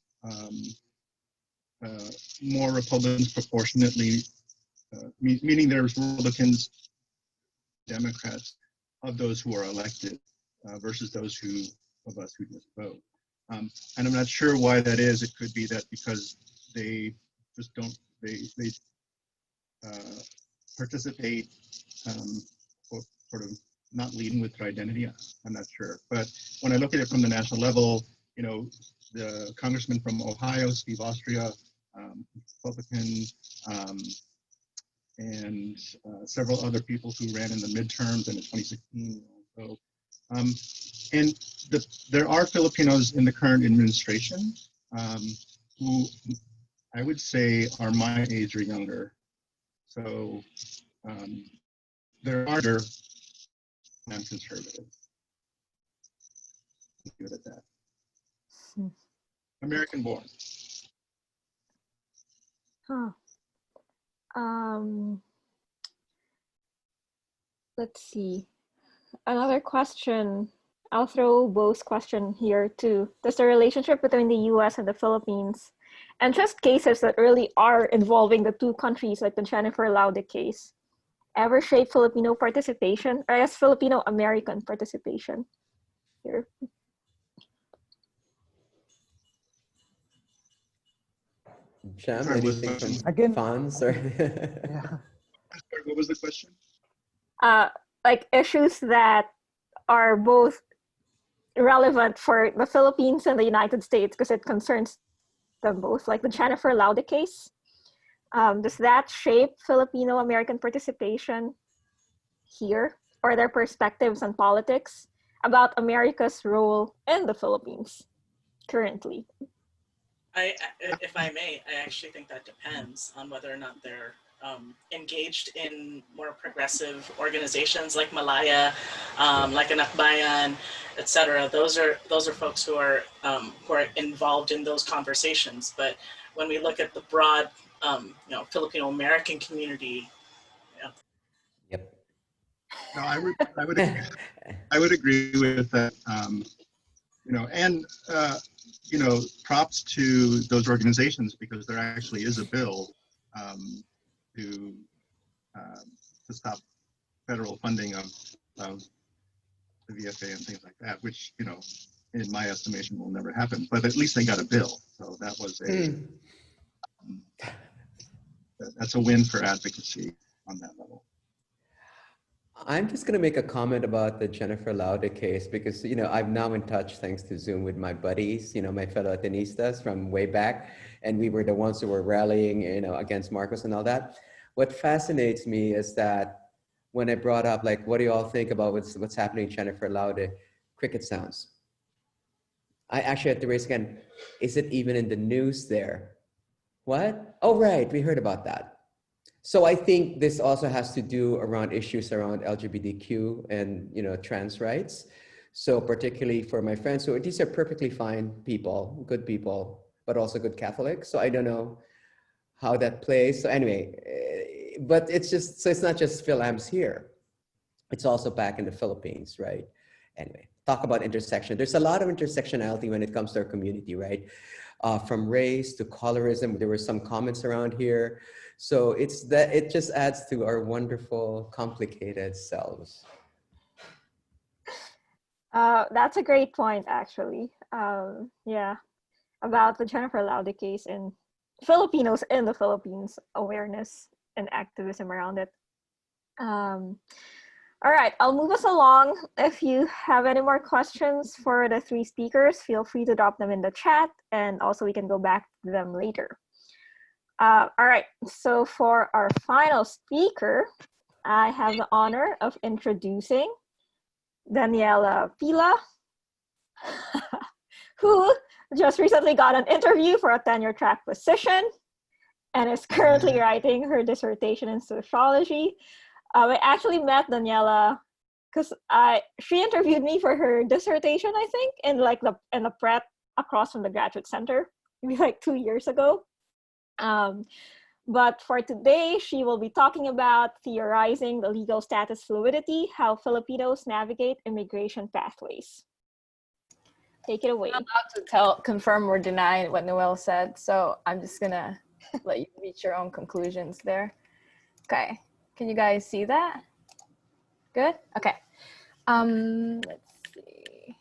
more Republicans proportionately, meaning there's Republicans, Democrats of those who are elected versus those of us who just vote. And I'm not sure why that is. It could be that because they just don't, they participate sort of not leading with their identity. I'm not sure. But when I look at it from the national level, the congressman from Ohio, Steve Austria, Republican, and several other people who ran in the midterms and in 2016. So, and there are Filipinos in the current administration who I would say are my age or younger. So there are conservative. Leave it at that. American born. Huh. Let's see. Another question. I'll throw Bo's question here too. Does the relationship between the US and the Philippines, and just cases that really are involving the two countries, like the Jennifer Laude case, ever shape Filipino participation, or as Filipino-American participation here? Jam, Sorry, anything from Again, fans or? yeah. What was the question? Like issues that are both relevant for the Philippines and the United States because it concerns them both, like the Jennifer Laude case. Does that shape Filipino-American participation here, or their perspectives on politics about America's role in the Philippines currently? If I may, I actually think that depends on whether or not they're engaged in more progressive organizations like Malaya, like Anakbayan, etc. Those are folks who are involved in those conversations. But when we look at the broad, Filipino American community, Yep. No, I would agree with that. And props to those organizations, because there actually is a bill to stop federal funding of the VFA and things like that, which in my estimation will never happen. But at least they got a bill, so that was that's a win for advocacy on that level. I'm just going to make a comment about the Jennifer Laude case because, I'm now in touch thanks to Zoom with my buddies, my fellow Atenistas from way back. And we were the ones who were rallying, against Marcos and all that. What fascinates me is that when I brought up, like, what do you all think about what's happening in Jennifer Laude? Cricket sounds. I actually had to raise again, is it even in the news there? What? Oh, right, we heard about that. So I think this also has to do around issues around LGBTQ and, you know, trans rights. So particularly for my friends, so these are perfectly fine people, good people, but also good Catholics. So I don't know how that plays. So anyway, but it's just, so it's not just Philams here. It's also back in the Philippines, right? Anyway, talk about intersection. There's a lot of intersectionality when it comes to our community, right? From race to colorism, there were some comments around here. So it's that, it just adds to our wonderful, complicated selves. That's a great point, actually. Yeah, about the Jennifer Laude case and Filipinos in the Philippines, awareness and activism around it. All right, I'll move us along. If you have any more questions for the three speakers, feel free to drop them in the chat, and also we can go back to them later. All right, so for our final speaker, I have the honor of introducing Daniela Pila, who just recently got an interview for a tenure track position and is currently writing her dissertation in sociology. I actually met Daniela because she interviewed me for her dissertation, I think, in the prep across from the Graduate Center, maybe like 2 years ago. But for today, she will be talking about theorizing the legal status fluidity, how Filipinos navigate immigration pathways. Take it away. I'm not allowed to confirm or deny what Noelle said, so I'm just gonna let you reach your own conclusions there. Okay, can you guys see that? Good. Okay. Let's see.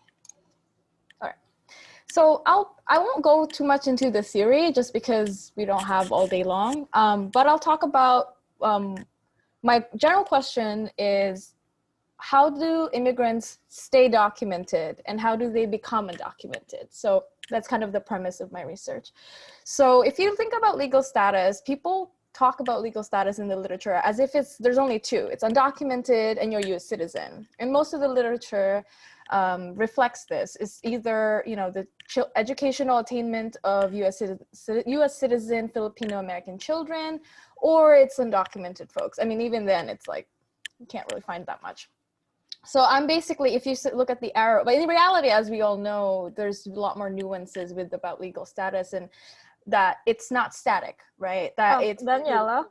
All right. So I won't go too much into the theory just because we don't have all day long. But I'll talk about my general question is, how do immigrants stay documented and how do they become undocumented? So that's kind of the premise of my research. So if you think about legal status, people talk about legal status in the literature as if there's only two. It's undocumented and you're a US citizen. And most of the literature reflects this. It's either, you know, the educational attainment of US citizen Filipino American children, or it's undocumented folks. I mean, even then it's like, you can't really find that much. So I'm basically, if you look at the arrow, but in reality, as we all know, there's a lot more nuances about legal status, and that it's not static, right? That it's Daniela,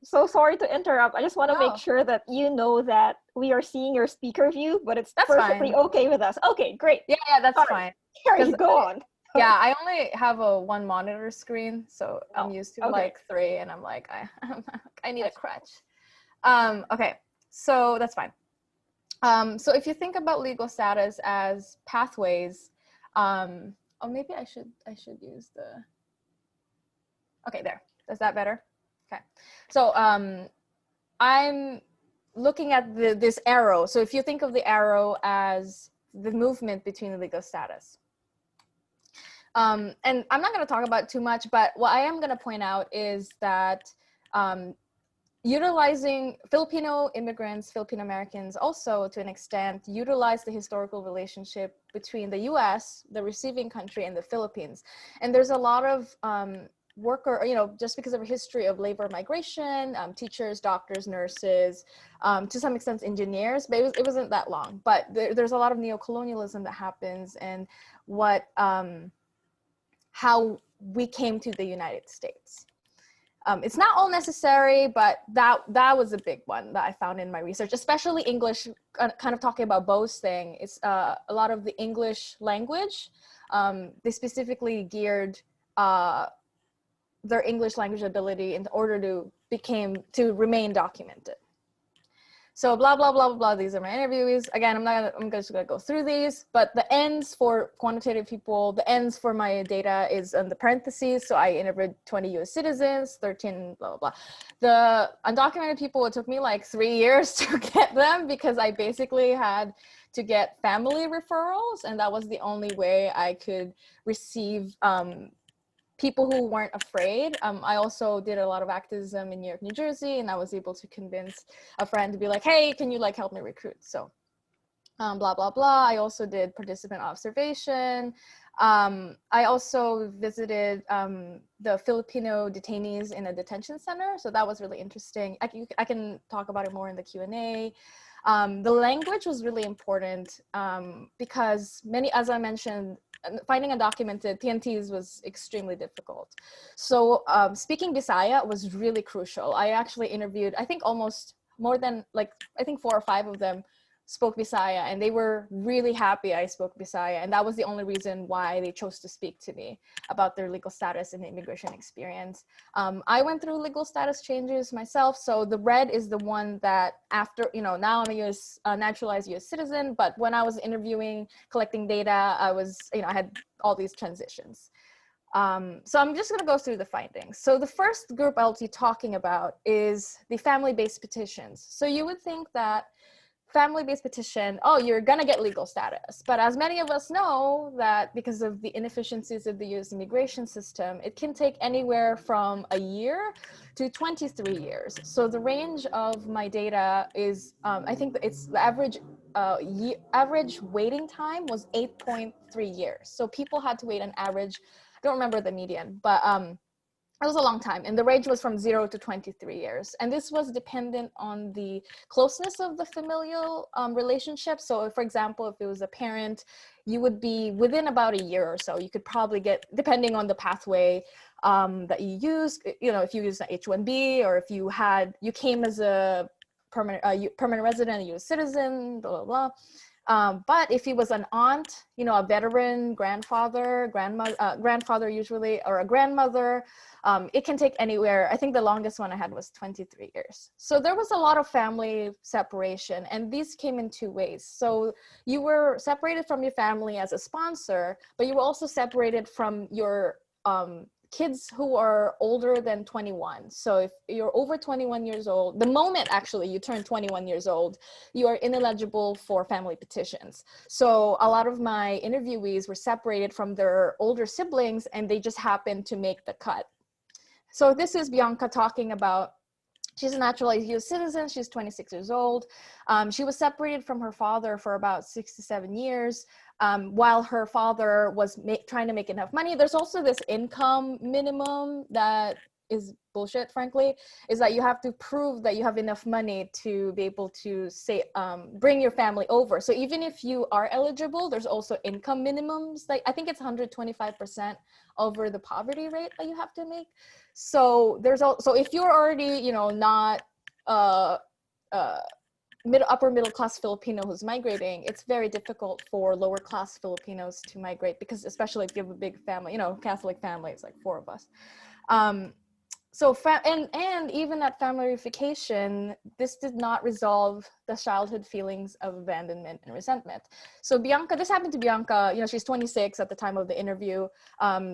so sorry to interrupt. I just want to make sure that you know that we are seeing your speaker view, but that's perfectly okay with us. Okay, great. Yeah, that's fine. Carrie, go on. Yeah, I only have a one monitor screen, so I'm used to like 3, and I'm like, I need a crutch. Okay, so that's fine. So if you think about legal status as pathways, oh, maybe I should use the, okay, there. Is that better? Okay. So I'm looking at this arrow. So if you think of the arrow as the movement between legal status. And I'm not going to talk about it too much, but what I am going to point out is that utilizing Filipino immigrants, Filipino Americans also to an extent utilize the historical relationship between the US, the receiving country, and the Philippines. And there's a lot of worker, you know, just because of a history of labor migration, teachers, doctors, nurses, to some extent engineers, but it wasn't that long. But there's a lot of neocolonialism that happens, and what, how we came to the United States. It's not all necessary, but that was a big one that I found in my research, especially English, kind of talking about Bo's thing. It's a lot of the English language. They specifically geared their English language ability in order to remain documented. So blah, blah, blah, blah, blah. These are my interviewees. Again, I'm just gonna go through these, but the ends for quantitative people, the ends for my data is in the parentheses. So I interviewed 20 US citizens, 13, blah, blah, blah. The undocumented people, it took me like 3 years to get them because I basically had to get family referrals, and that was the only way I could receive people who weren't afraid. I also did a lot of activism in New York, New Jersey, and I was able to convince a friend to be like, hey, can you like help me recruit? So blah, blah, blah. I also did participant observation. I also visited the Filipino detainees in a detention center. So that was really interesting. I can talk about it more in the Q&A. The language was really important because as I mentioned, finding undocumented TNTs was extremely difficult. So speaking Bisaya was really crucial. I actually interviewed, I think almost more than I think 4 or 5 of them spoke Bisaya, and they were really happy I spoke Bisaya, and that was the only reason why they chose to speak to me about their legal status and immigration experience. I went through legal status changes myself, so the red is the one that after, now I'm a naturalized US citizen, but when I was interviewing, collecting data, I had all these transitions. So I'm just gonna go through the findings. So the first group I'll be talking about is the family-based petitions. So you would think that family-based petition, oh, you're gonna get legal status. But as many of us know, that because of the inefficiencies of the US immigration system, it can take anywhere from a year to 23 years. So the range of my data is, I think it's the average waiting time was 8.3 years. So people had to wait an average, I don't remember the median, but it was a long time, and the range was from 0 to 23 years. And this was dependent on the closeness of the familial relationship. So for example, if it was a parent, you would be within about a year or so. You could probably get, depending on the pathway that you use, if you use an H-1B, or if you came as a permanent resident, a US citizen, blah, blah, blah. But if he was an aunt, a veteran, grandfather usually, or a grandmother, it can take anywhere. I think the longest one I had was 23 years. So there was a lot of family separation, and these came in 2 ways. So you were separated from your family as a sponsor, but you were also separated from your kids who are older than 21. So if you're over 21 years old, the moment actually you turn 21 years old, you are ineligible for family petitions. So a lot of my interviewees were separated from their older siblings, and they just happened to make the cut. So this is Bianca talking about, she's a naturalized US citizen, she's 26 years old. She was separated from her father for about 6 to 7 years. While her father was trying to make enough money. There's also this income minimum that is bullshit, frankly, is that you have to prove that you have enough money to be able to bring your family over. So even if you are eligible, there's also income minimums. Like I think it's 125% over the poverty rate that you have to make. So so if you're already, not upper middle class Filipino who's migrating, it's very difficult for lower class Filipinos to migrate, because especially if you have a big family, Catholic family, it's like 4 of us. And even at family reunification, this did not resolve the childhood feelings of abandonment and resentment. So Bianca, this happened to Bianca, she's 26 at the time of the interview.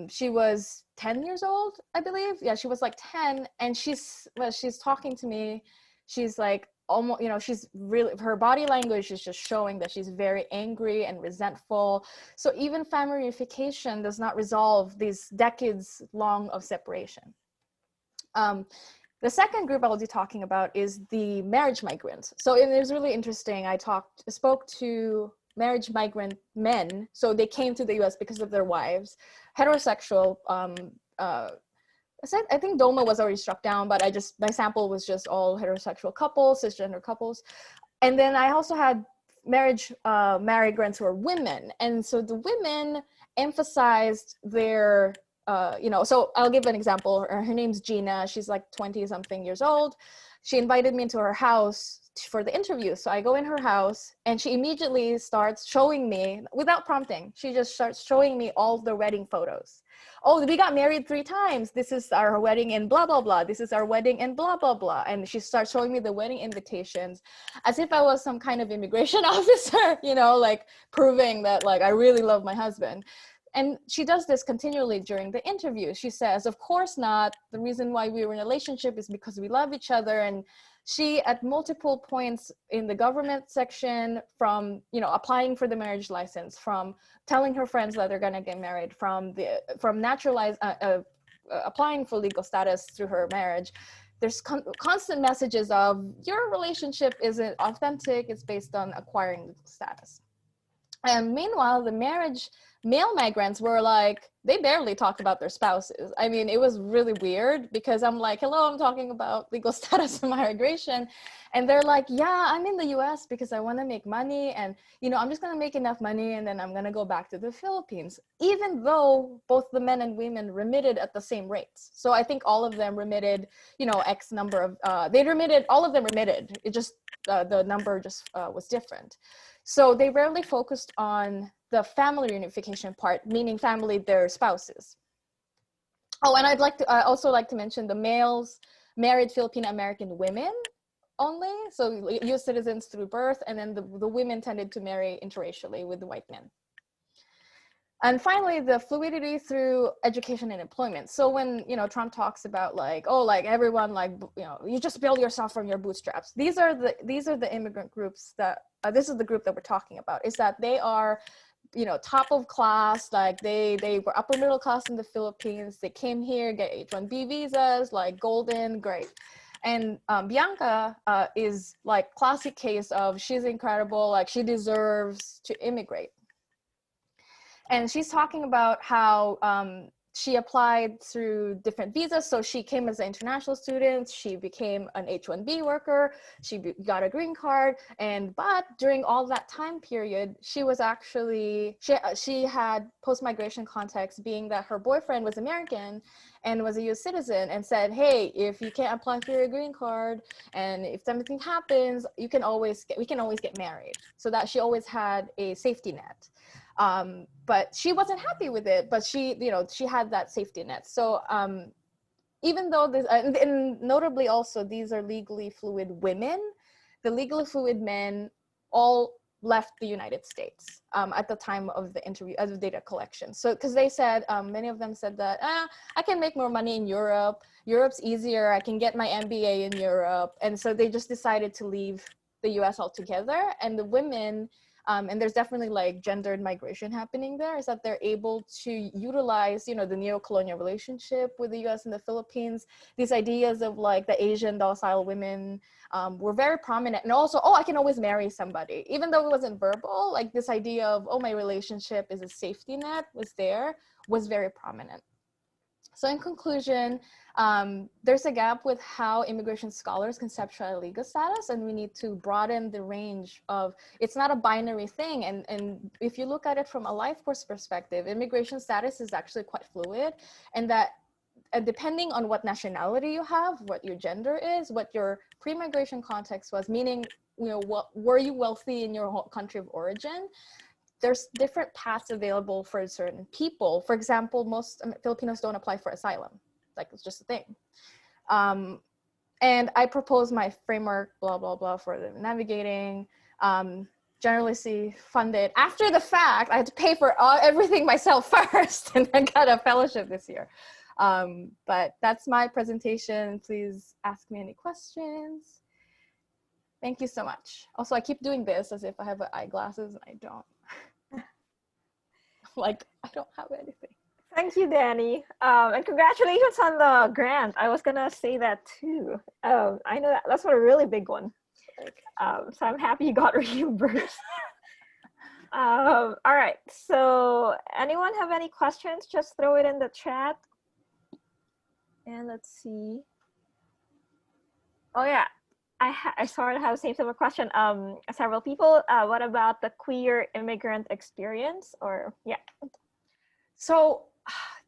She was 10 years old, I believe. Yeah, she was like 10, and she's talking to me. She's like, almost, she's really, her body language is just showing that she's very angry and resentful. So even family reunification does not resolve these decades long of separation. The second group I'll be talking about is the marriage migrants. So it was really interesting. I spoke to marriage migrant men. So they came to the US because of their wives, heterosexual. I think DOMA was already struck down, but my sample was just all heterosexual couples, cisgender couples. And then I also had marriage migrants who are women. And so the women emphasized their, so I'll give an example. Her name's Gina. She's like 20 something years old. She invited me into her house for the interview. So I go in her house, and she immediately starts showing me, without prompting, she just starts showing me all the wedding photos. Oh, we got married 3 times. This is our wedding in blah, blah, blah. This is our wedding in blah, blah, blah. And she starts showing me the wedding invitations as if I was some kind of immigration officer, like proving that like I really love my husband. And she does this continually during the interview. She says, of course not. The reason why we were in a relationship is because we love each other. And she, at multiple points in the government section, from, applying for the marriage license, from telling her friends that they're going to get married, from naturalized, applying for legal status through her marriage, there's constant messages of your relationship isn't authentic, it's based on acquiring legal status. And meanwhile, the male migrants were like, they barely talked about their spouses. I mean, it was really weird because I'm like, hello, I'm talking about legal status and migration. And they're like, yeah, I'm in the US because I want to make money. And, you know, I'm just going to make enough money and then I'm going to go back to the Philippines, even though both the men and women remitted at the same rates. So I think all of them remitted, you know, X number of, all of them remitted. It just, the number just was different. So they rarely focused on the family reunification part, meaning family, their spouses. Oh, and I'd like to also like to mention the males married Filipino American women only, so U.S. citizens through birth, and then the women tended to marry interracially with the white men. And finally, the fluidity through education and employment. So when, you know, Trump talks about like, oh, like everyone, like, you know, you just build yourself from your bootstraps. These are the immigrant groups that, this is the group that we're talking about, is that they are, you know, top of class, like they were upper middle class in the Philippines. They came here, get H-1B visas, like golden, great. And Bianca is like classic case of she's incredible, like she deserves to immigrate. And she's talking about how she applied through different visas. So she came as an international student, she became an H-1B worker, she got a green card, but during all that time period, she was actually, she had post-migration context, being that her boyfriend was American and was a US citizen, and said, hey, if you can't apply for your green card and if something happens, we can always get married. So that she always had a safety net. But she wasn't happy with it, but she, you know, she had that safety net. So even though this, and notably also, these are legally fluid women, the legally fluid men all left the United States at the time of the interview, as of data collection. So, because they said, many of them said that, I can make more money in Europe, Europe's easier, I can get my MBA in Europe. And so they just decided to leave the US altogether. And the women, and there's definitely like gendered migration happening there, is that they're able to utilize, you know, the neo-colonial relationship with the US and the Philippines. These ideas of like the Asian docile women were very prominent. And also, oh, I can always marry somebody. Even though it wasn't verbal, like this idea of, oh, my relationship is a safety net was very prominent. So in conclusion, there's a gap with how immigration scholars conceptualize legal status, and we need to broaden the range of, it's not a binary thing. And if you look at it from a life course perspective, immigration status is actually quite fluid, and that depending on what nationality you have, what your gender is, what your pre-migration context was, meaning, you know, what were you wealthy in your country of origin? There's different paths available for certain people. For example, most Filipinos don't apply for asylum. Like, it's just a thing. And I propose my framework, blah, blah, blah, for the navigating, generously funded. After the fact, I had to pay for everything myself first, and I got a fellowship this year. But that's my presentation. Please ask me any questions. Thank you so much. Also, I keep doing this as if I have eyeglasses, and I don't. Like, I don't have anything. Thank you, Danny. And congratulations on the grant. I was gonna say that too. I know that's a really big one. So I'm happy you got reimbursed. All right, so anyone have any questions? Just throw it in the chat. And let's see. Oh yeah, I sort of have the same type of question. Several people, what about the queer immigrant experience? Or yeah. So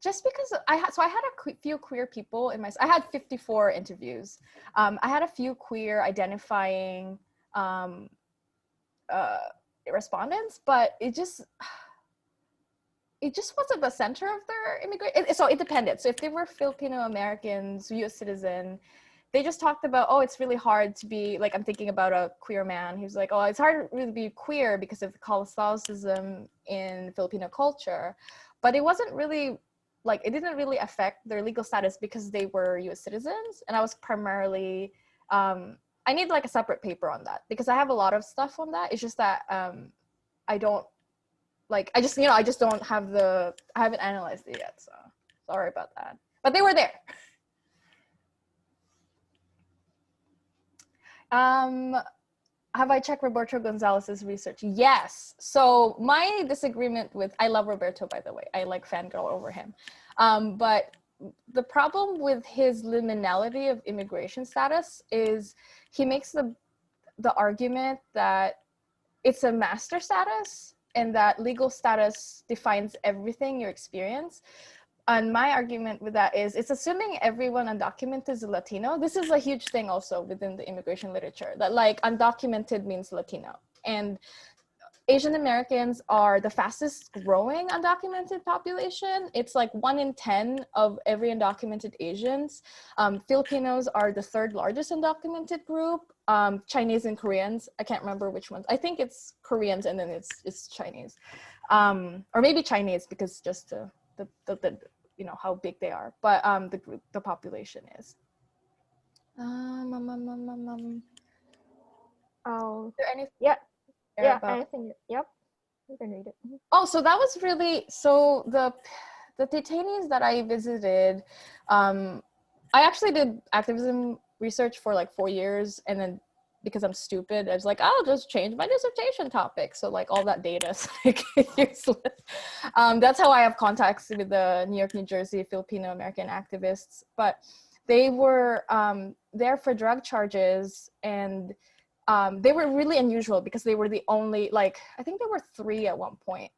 just because I had a few queer people in I had 54 interviews. I had a few queer identifying respondents, but it just wasn't the center of their immigration. So it depended. So if they were Filipino Americans, US citizen, they just talked about, oh, it's really hard to be, like, I'm thinking about a queer man. He was like, oh, it's hard to really be queer because of Catholicism in Filipino culture. But it wasn't really, like, it didn't really affect their legal status because they were US citizens. And I was primarily, I need like a separate paper on that because I have a lot of stuff on that. It's just that I don't, like, I just don't have I haven't analyzed it yet. So sorry about that. but they were there. Have I checked Roberto Gonzalez's research? Yes. So my disagreement with, I love Roberto, by the way. I like fangirl over him. But the problem with his liminality of immigration status is he makes the argument that it's a master status and that legal status defines everything, your experience. And my argument with that is it's assuming everyone undocumented is Latino. This is a huge thing also within the immigration literature, that like undocumented means Latino. And Asian Americans are the fastest growing undocumented population. It's like 1 in 10 of every undocumented Asians. Filipinos are the 3rd largest undocumented group. Chinese and Koreans, I can't remember which ones. I think it's Koreans and then it's Chinese. Or maybe Chinese because just the you know how big they are, but the population is. Oh, Is there anything? yeah, About? I think, yep, you can read it. Oh, so that was really, so the detainees that I visited, I actually did activism research for like 4 years, and then because I'm stupid, I was like, I'll just change my dissertation topic. So like all that data is like useless. That's how I have contacts with the New York, New Jersey, Filipino American activists. But they were there for drug charges, and they were really unusual because they were the only, like, I think there were 3 at one point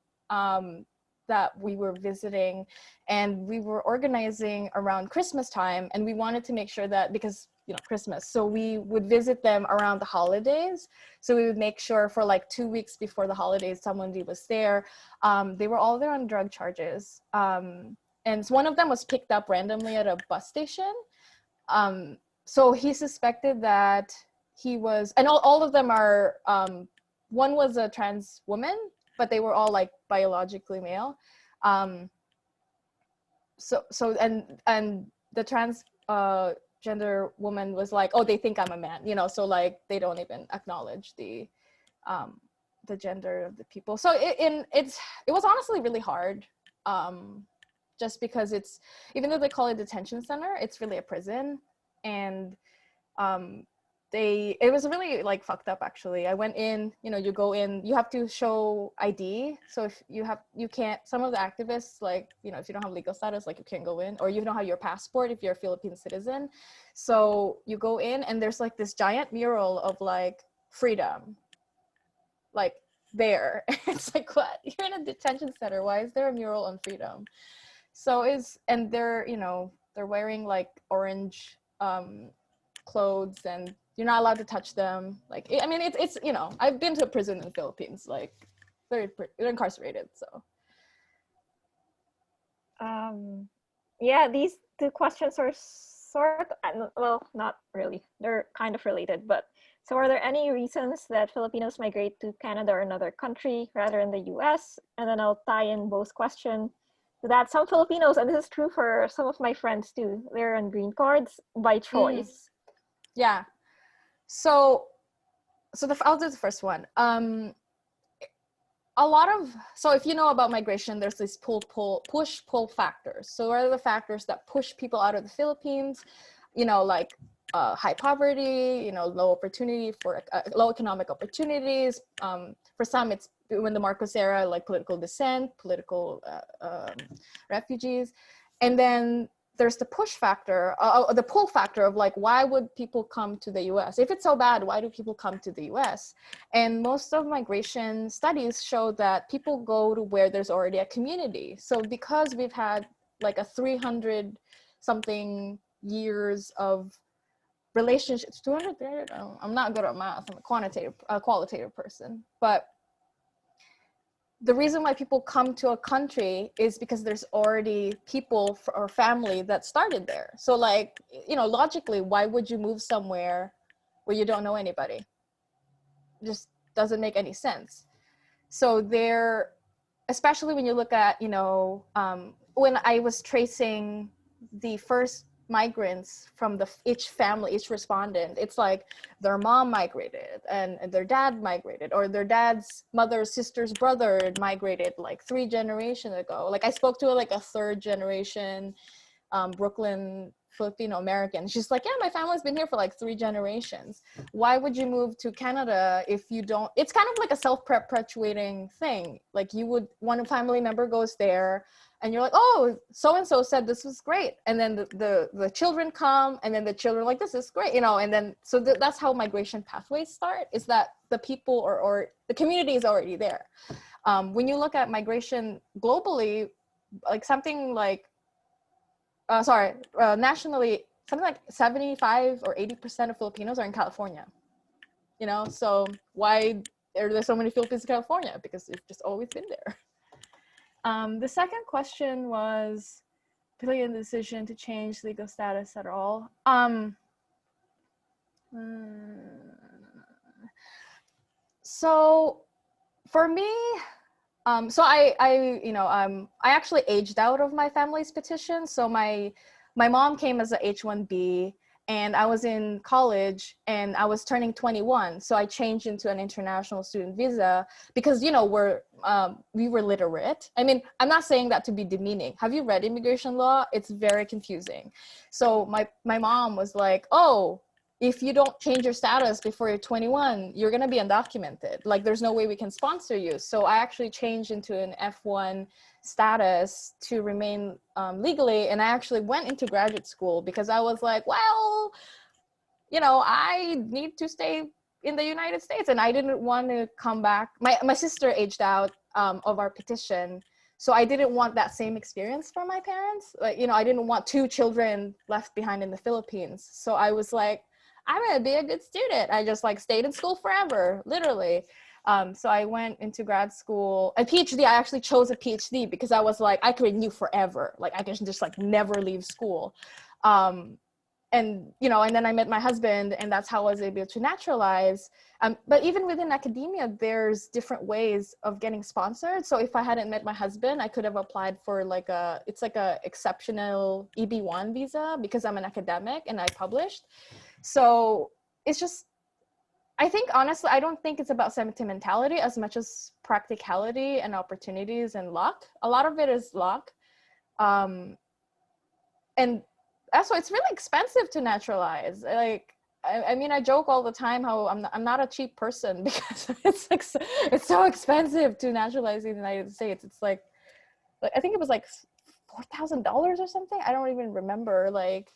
that we were visiting, and we were organizing around Christmas time, and we wanted to make sure that, because you know, Christmas, so we would visit them around the holidays. So we would make sure for like 2 weeks before the holidays, someone was there. They were all there on drug charges. And one of them was picked up randomly at a bus station. So he suspected that he was, and all of them are, one was a trans woman, but they were all like biologically male. And the trans gender woman was like, oh, they think I'm a man, you know, so like they don't even acknowledge the gender of the people. So it was honestly really hard, just because it's, even though they call it detention center, it's really a prison. And it was really like fucked up actually. I went in, you know, you go in, you have to show ID. So if you can't, some of the activists, like, you know, if you don't have legal status, like you can't go in, or you don't have your passport if you're a Philippine citizen. So you go in and there's like this giant mural of like freedom, like there. It's like, what? You're in a detention center. Why is there a mural on freedom? So and they're, you know, they're wearing like orange clothes, and you're not allowed to touch them. Like, I mean, it's you know, I've been to a prison in the Philippines, like they're incarcerated, so. Yeah, these 2 questions are well, not really. They're kind of related, but so are there any reasons that Filipinos migrate to Canada or another country rather than the US? And then I'll tie in both questions to that. Some Filipinos, and this is true for some of my friends too, they're on green cards by choice. Yeah. So I'll do the first one. So if you know about migration, there's this push-pull factors. So what are the factors that push people out of the Philippines? You know, like high poverty, you know, low economic opportunities. For some, it's when the Marcos era, like political dissent, political refugees. And then there's the push factor, the pull factor of like, why would people come to the US? If it's so bad, why do people come to the US? And most of migration studies show that people go to where there's already a community. So because we've had like a 300 something years of relationships, 200, 300, I'm not good at math, I'm a qualitative person, but the reason why people come to a country is because there's already people or family that started there. So like, you know, logically, why would you move somewhere where you don't know anybody? It just doesn't make any sense. So especially when you look at, you know, when I was tracing the first migrants from each family, each respondent, it's like their mom migrated and their dad migrated, or their dad's mother, sister's brother migrated like 3 generations ago. Like I spoke to like a 3rd generation Brooklyn Filipino American. She's like, yeah, my family's been here for like 3 generations. Why would you move to Canada if you don't? It's kind of like a self-perpetuating thing. Like you would, one family member goes there and you're like, oh, so-and-so said this was great. And then the children come, and then the children are like, this is great, you know, and then, so that's how migration pathways start, is that the people or the community is already there. When you look at migration globally, like something like, nationally, something like 75 or 80% of Filipinos are in California. You know, so why are there so many Filipinos in California? Because they've just always been there. The second question was really the decision to change legal status at all. So for me, I actually aged out of my family's petition. So my mom came as a H-1B, and I was in college and I was turning 21. So I changed into an international student visa because, you know, we were literate. I mean, I'm not saying that to be demeaning. Have you read immigration law? It's very confusing. So my mom was like, oh, if you don't change your status before you're 21, you're gonna be undocumented. Like there's no way we can sponsor you. So I actually changed into an F1 status to remain legally. And I actually went into graduate school because I was like, well, you know, I need to stay in the United States and I didn't want to come back. My sister aged out of our petition. So I didn't want that same experience for my parents. Like, you know, I didn't want 2 children left behind in the Philippines. So I was like, I'm gonna be a good student. I just like stayed in school forever, literally. So I went into grad school. A PhD, I actually chose a PhD because I was like, I could renew forever. Like I can just like never leave school. And, you know, and then I met my husband and that's how I was able to naturalize. But even within academia, there's different ways of getting sponsored. So if I hadn't met my husband, I could have applied for like it's like a exceptional EB1 visa because I'm an academic and I published. So it's just, I think, honestly, I don't think it's about sentimentality as much as practicality and opportunities and luck. A lot of it is luck. And also, it's really expensive to naturalize. Like, I mean, I joke all the time how I'm not a cheap person because it's like it's so expensive to naturalize in the United States. It's like I think it was like $4,000 or something. I don't even remember. Like,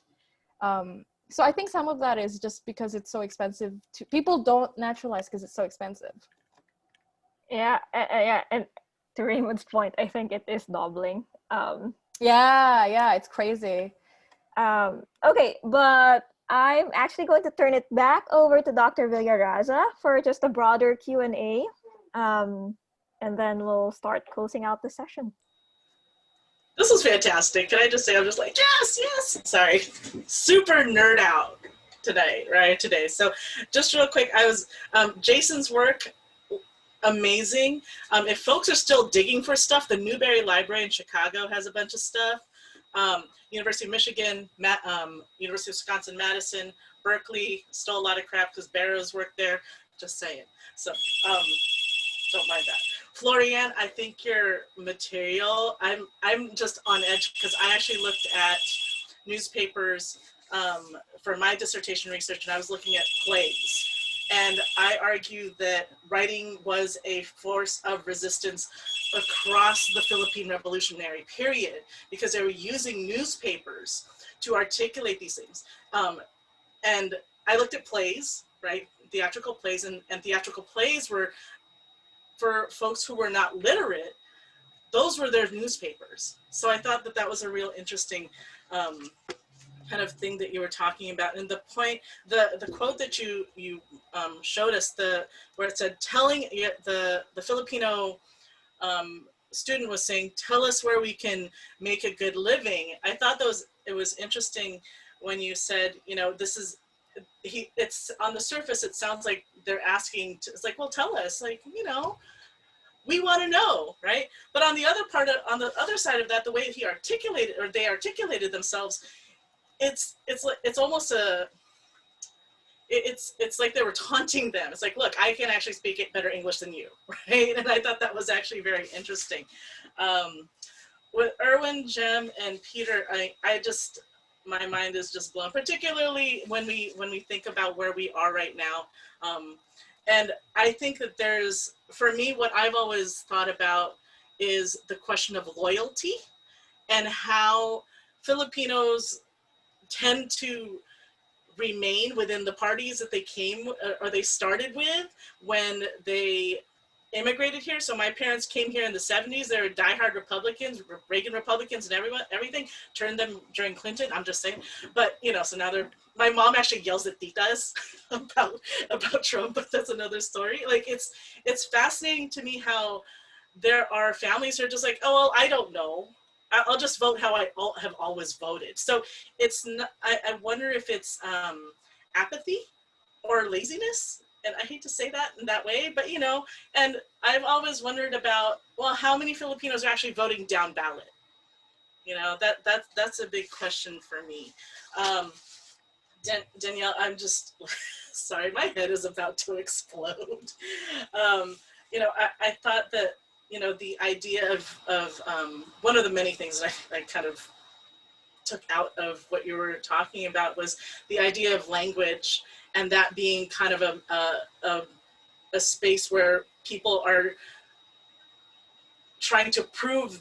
so I think some of that is just because it's so expensive. People don't naturalize because it's so expensive. Yeah, and to Raymond's point, I think it is doubling. Yeah, it's crazy. Okay, but I'm actually going to turn it back over to Dr. Villaraza for just a broader Q&A, and then we'll start closing out the session. This was fantastic. Can I just say, I'm just like, yes. Sorry. Super nerd out today. So just real quick, I was, Jason's work, amazing. If folks are still digging for stuff, the Newberry Library in Chicago has a bunch of stuff. University of Michigan, University of Wisconsin-Madison, Berkeley, stole a lot of crap because Barrows worked there, just saying. So don't mind that. Florianne, I think your material, I'm just on edge because I actually looked at newspapers for my dissertation research and I was looking at plays. And I argue that writing was a force of resistance across the Philippine Revolutionary period because they were using newspapers to articulate these things. And I looked at plays, right? Theatrical plays, and theatrical plays were, for folks who were not literate, those were their newspapers. So I thought that was a real interesting kind of thing that you were talking about. And the point, the quote that you showed us, where it said, telling the Filipino student was saying, tell us where we can make a good living. I thought it was interesting when you said, you know, this is, it's on the surface, it sounds like they're asking, it's like, well, tell us, like, you know, we want to know, right? But on the other side of that, the way they articulated themselves, it's almost it's like they were taunting them. It's like, look, I can actually speak better English than you, right? And I thought that was actually very interesting. with Erwin, Jem, and Peter, I just, my mind is just blown, particularly when we think about where we are right now. And I think that there's, for me, what I've always thought about is the question of loyalty and how Filipinos tend to remain within the parties that they came or they started with when they immigrated here. So my parents came here in the 70s. They were diehard Republicans, Reagan Republicans, and everything. Turned them during Clinton. I'm just saying. But you know, so now they're. My mom actually yells at titas about Trump, but that's another story. Like it's fascinating to me how there are families who are just like, oh well, I don't know. I'll just vote how I have always voted. So it's not, I wonder if it's apathy or laziness. And I hate to say that in that way, but you know, and I've always wondered about, well, how many Filipinos are actually voting down ballot? You know, that's a big question for me. Danielle, I'm just, sorry, my head is about to explode. You know, I thought that, you know, the idea of one of the many things that I kind of took out of what you were talking about was the idea of language, and that being kind of a space where people are trying to prove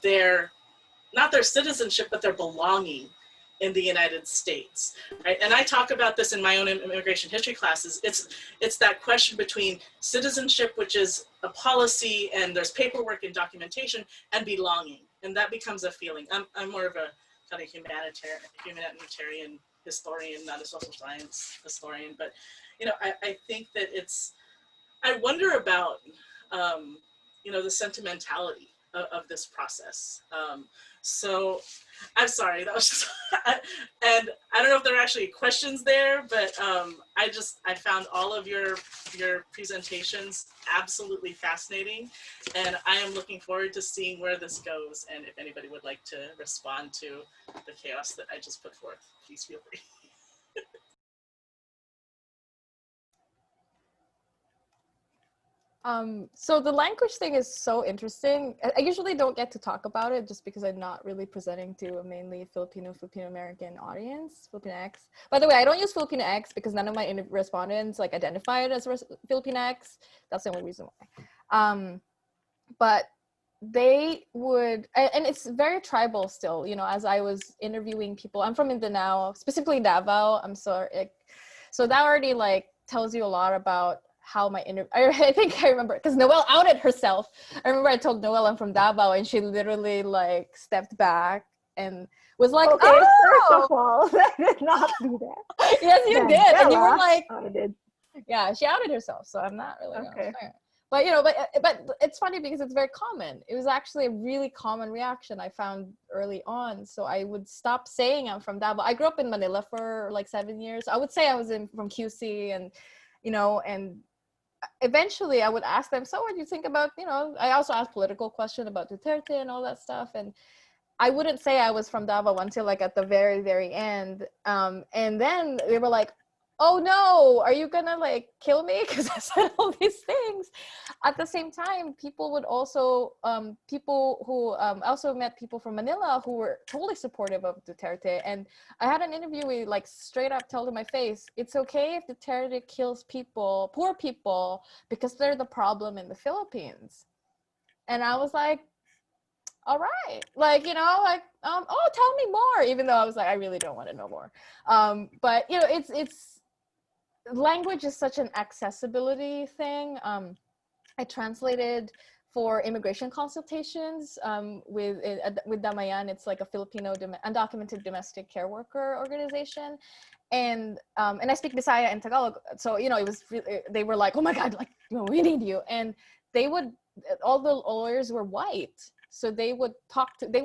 not their citizenship, but their belonging in the United States, right? And I talk about this in my own immigration history classes. It's that question between citizenship, which is a policy and there's paperwork and documentation, and belonging, and that becomes a feeling. I'm more of a kind of humanitarian historian, not a social science historian, but you know, I think that I wonder about you know, the sentimentality of this process. So I'm sorry, that was just, and I don't know if there are actually questions there, but I found all of your presentations absolutely fascinating, and I am looking forward to seeing where this goes. And if anybody would like to respond to the chaos that I just put forth, please feel free. So the language thing is so interesting. I usually don't get to talk about it just because I'm not really presenting to a mainly Filipino American audience, Filipinx. By the way, I don't use Filipinx because none of my respondents like identified as Filipinx. That's the only reason why. But they would, and it's very tribal still, you know, as I was interviewing people. I'm from Mindanao, specifically Davao. I'm sorry. So that already like tells you a lot about how my I think I remember because Noelle outed herself. I remember I told Noelle I'm from Davao, and she literally like stepped back and was like, Okay, "Oh, first of all, I did not do that. yes, you did," and you were like, I did. "Yeah, she outed herself." So I'm not really Okay. But you know, but it's funny because it's very common. It was actually a really common reaction I found early on. So I would stop saying I'm from Davao. I grew up in Manila for like 7 years. I would say I was from QC, and you know, and eventually I would ask them, so what do you think about, you know, I also asked political question about Duterte and all that stuff. And I wouldn't say I was from Davao until like at the very, very end. And then they were like, oh no, are you gonna like kill me? Because I said all these things. At the same time, people would also, people who also met people from Manila who were totally supportive of Duterte. And I had an interviewee like straight up tell to my face, it's okay if Duterte kills people, poor people, because they're the problem in the Philippines. And I was like, all right, like, you know, like, oh, tell me more, even though I was like, I really don't want to know more. But, you know, it's, language is such an accessibility thing. I translated for immigration consultations with Damayan. It's like a Filipino undocumented domestic care worker organization. And I speak Bisaya and Tagalog. So, you know, it was really, they were like, oh my God, like, you know, we need you. And they would, all the lawyers were white. So they would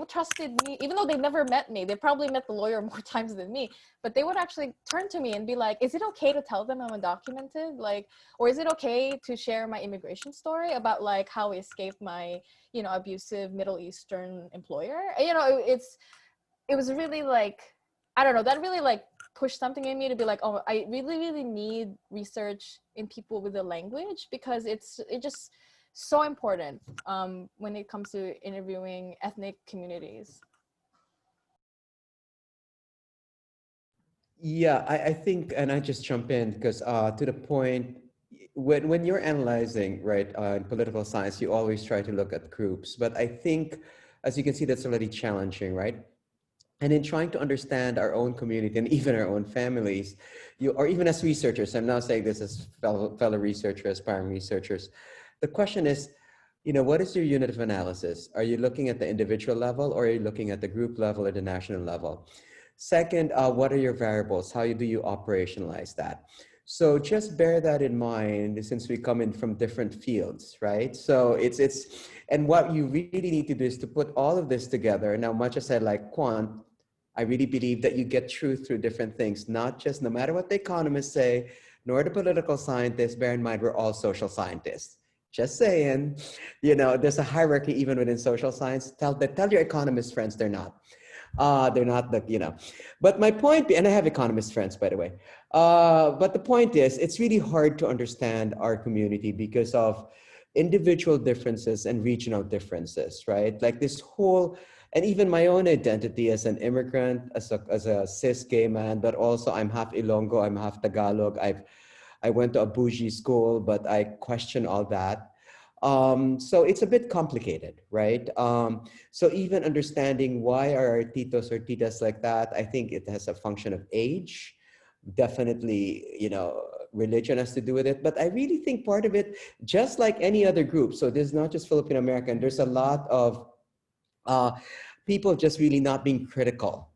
trusted me, even though they never met me. They probably met the lawyer more times than me, but they would actually turn to me and be like, is it okay to tell them I'm undocumented? Like, or is it okay to share my immigration story about like how I escaped my, you know, abusive Middle Eastern employer? You know, it was really like, I don't know, that really like pushed something in me to be like, oh, I really, really need research in people with the language, because it just, so important when it comes to interviewing ethnic communities. Yeah, I think, and I just jump in because to the point, when you're analyzing, right, in political science, you always try to look at groups. But I think, as you can see, that's already challenging, right? And in trying to understand our own community and even our own families, or even as researchers, I'm not saying this as fellow researchers, aspiring researchers, the question is, what is your unit of analysis? Are you looking at the individual level, or are you looking at the group level or the national level? Second, what are your variables? How do you operationalize that? So just bear that in mind, since we come in from different fields, right? So and what you really need to do is to put all of this together. Now, much as I like quant, I really believe that you get truth through different things, not just, no matter what the economists say, nor the political scientists. Bear in mind, we're all social scientists. Just saying, there's a hierarchy even within social science. Tell your economist friends they're not. They're not the, but my point, and I have economist friends, by the way, but the point is, it's really hard to understand our community because of individual differences and regional differences, right? Like this whole, and even my own identity as an immigrant, as a cis gay man, but also I'm half Ilonggo, I'm half Tagalog. I went to a bougie school, but I question all that. So it's a bit complicated, right? So even understanding why are our titos or titas like that, I think it has a function of age. Definitely, religion has to do with it. But I really think part of it, just like any other group, so there's not just Filipino American, there's a lot of people just really not being critical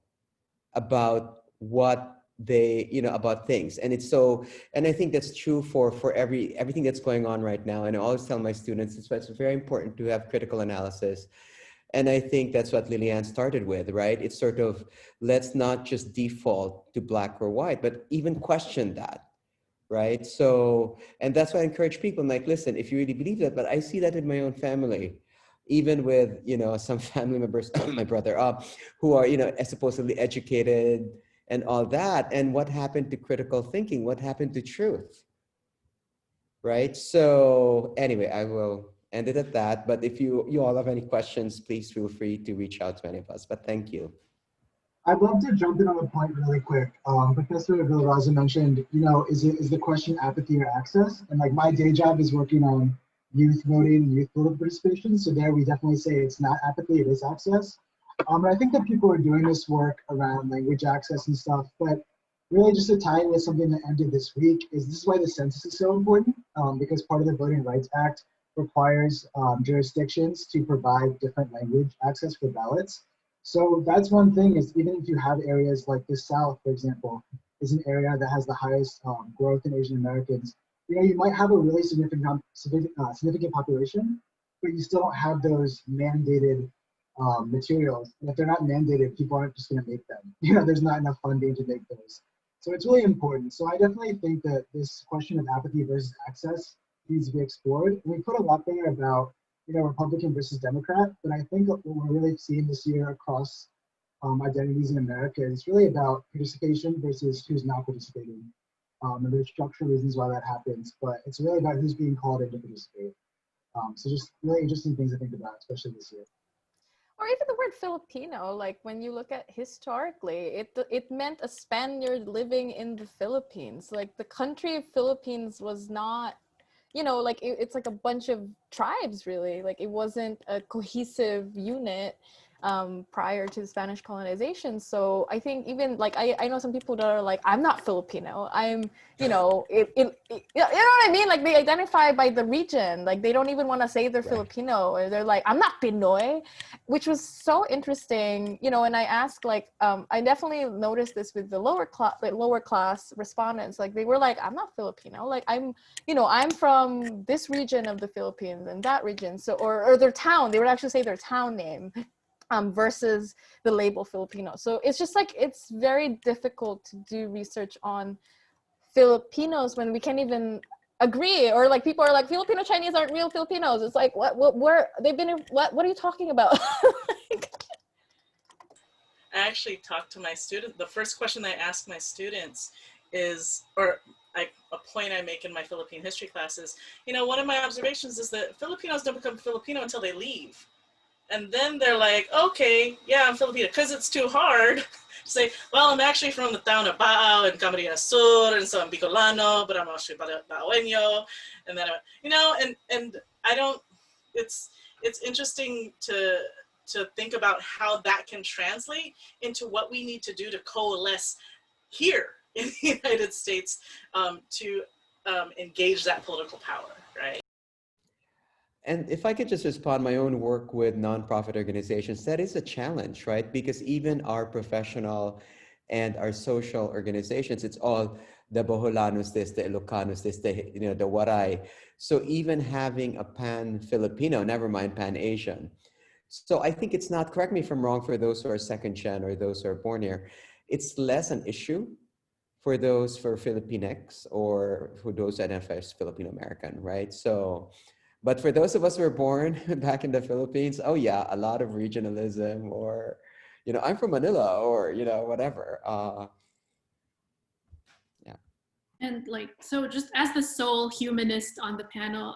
about what they, about things. And and I think that's true for everything that's going on right now. And I always tell my students, it's very important to have critical analysis. And I think that's what Liliane started with, right? It's sort of, let's not just default to black or white, but even question that, right? So, and that's why I encourage people, I'm like, listen, if you really believe that, but I see that in my own family, even with, some family members, my brother, who are, supposedly educated and all that. And what happened to critical thinking? What happened to truth? Right? So anyway, I will end it at that. But if you all have any questions, please feel free to reach out to any of us. But thank you. I'd love to jump in on a point really quick. Professor Villaraza mentioned, is the question apathy or access? And like my day job is working on youth voting, youth political participation. So there we definitely say it's not apathy, it is access. And I think that people are doing this work around language access and stuff, but really just to tie in with something that ended this week this is why the census is so important, because part of the Voting Rights Act requires jurisdictions to provide different language access for ballots. So that's one thing, is even if you have areas like the South, for example, is an area that has the highest growth in Asian Americans, you might have a really significant population, but you still don't have those mandated materials. And if they're not mandated, people aren't just going to make them. There's not enough funding to make those. So it's really important. So I definitely think that this question of apathy versus access needs to be explored. And we put a lot there about Republican versus Democrat, but I think what we're really seeing this year across identities in America is really about participation versus who's not participating. And there's structural reasons why that happens, but it's really about who's being called in to participate. So just really interesting things to think about, especially this year. Or even the word Filipino, like when you look at historically, it meant a Spaniard living in the Philippines. Like the country of Philippines was not, like it's like a bunch of tribes really. Like it wasn't a cohesive unit prior to the Spanish colonization. So I think even like I know some people that are like, I'm not Filipino. I'm, you know what I mean? Like they identify by the region. Like they don't even want to say they're Filipino, or they're like, I'm not Pinoy, which was so interesting. And I asked like, I definitely noticed this with the lower class respondents. Like they were like, I'm not Filipino. Like I'm from this region of the Philippines and that region. So or their town. They would actually say their town name. Versus the label Filipino. So it's just like, it's very difficult to do research on Filipinos when we can't even agree, or like people are like, Filipino Chinese aren't real Filipinos. It's like, where they've been, what are you talking about? I actually talked to my student. The first question I ask my students is, or a point I make in my Philippine history classes, one of my observations is that Filipinos don't become Filipino until they leave. And then they're like, okay, yeah, I'm Filipino, because it's too hard to say, well, I'm actually from the town of Bao and Camarines Sur, and so I'm Bicolano, but I'm actually Baoeño. And then, and I don't, it's interesting to think about how that can translate into what we need to do to coalesce here in the United States to engage that political power, right? And if I could just respond, my own work with nonprofit organizations, that is a challenge, right? Because even our professional and our social organizations, it's all the Boholanos this, the Ilocanos this, the Waray. So even having a pan-Filipino, never mind pan-Asian. So I think it's not, correct me if I'm wrong, for those who are second gen or those who are born here, it's less an issue for those for Filipinx or for those who identify as Filipino American, right? So, but for those of us who were born back in the Philippines, oh yeah, a lot of regionalism, or, I'm from Manila, or, whatever. Yeah. And so just as the sole humanist on the panel,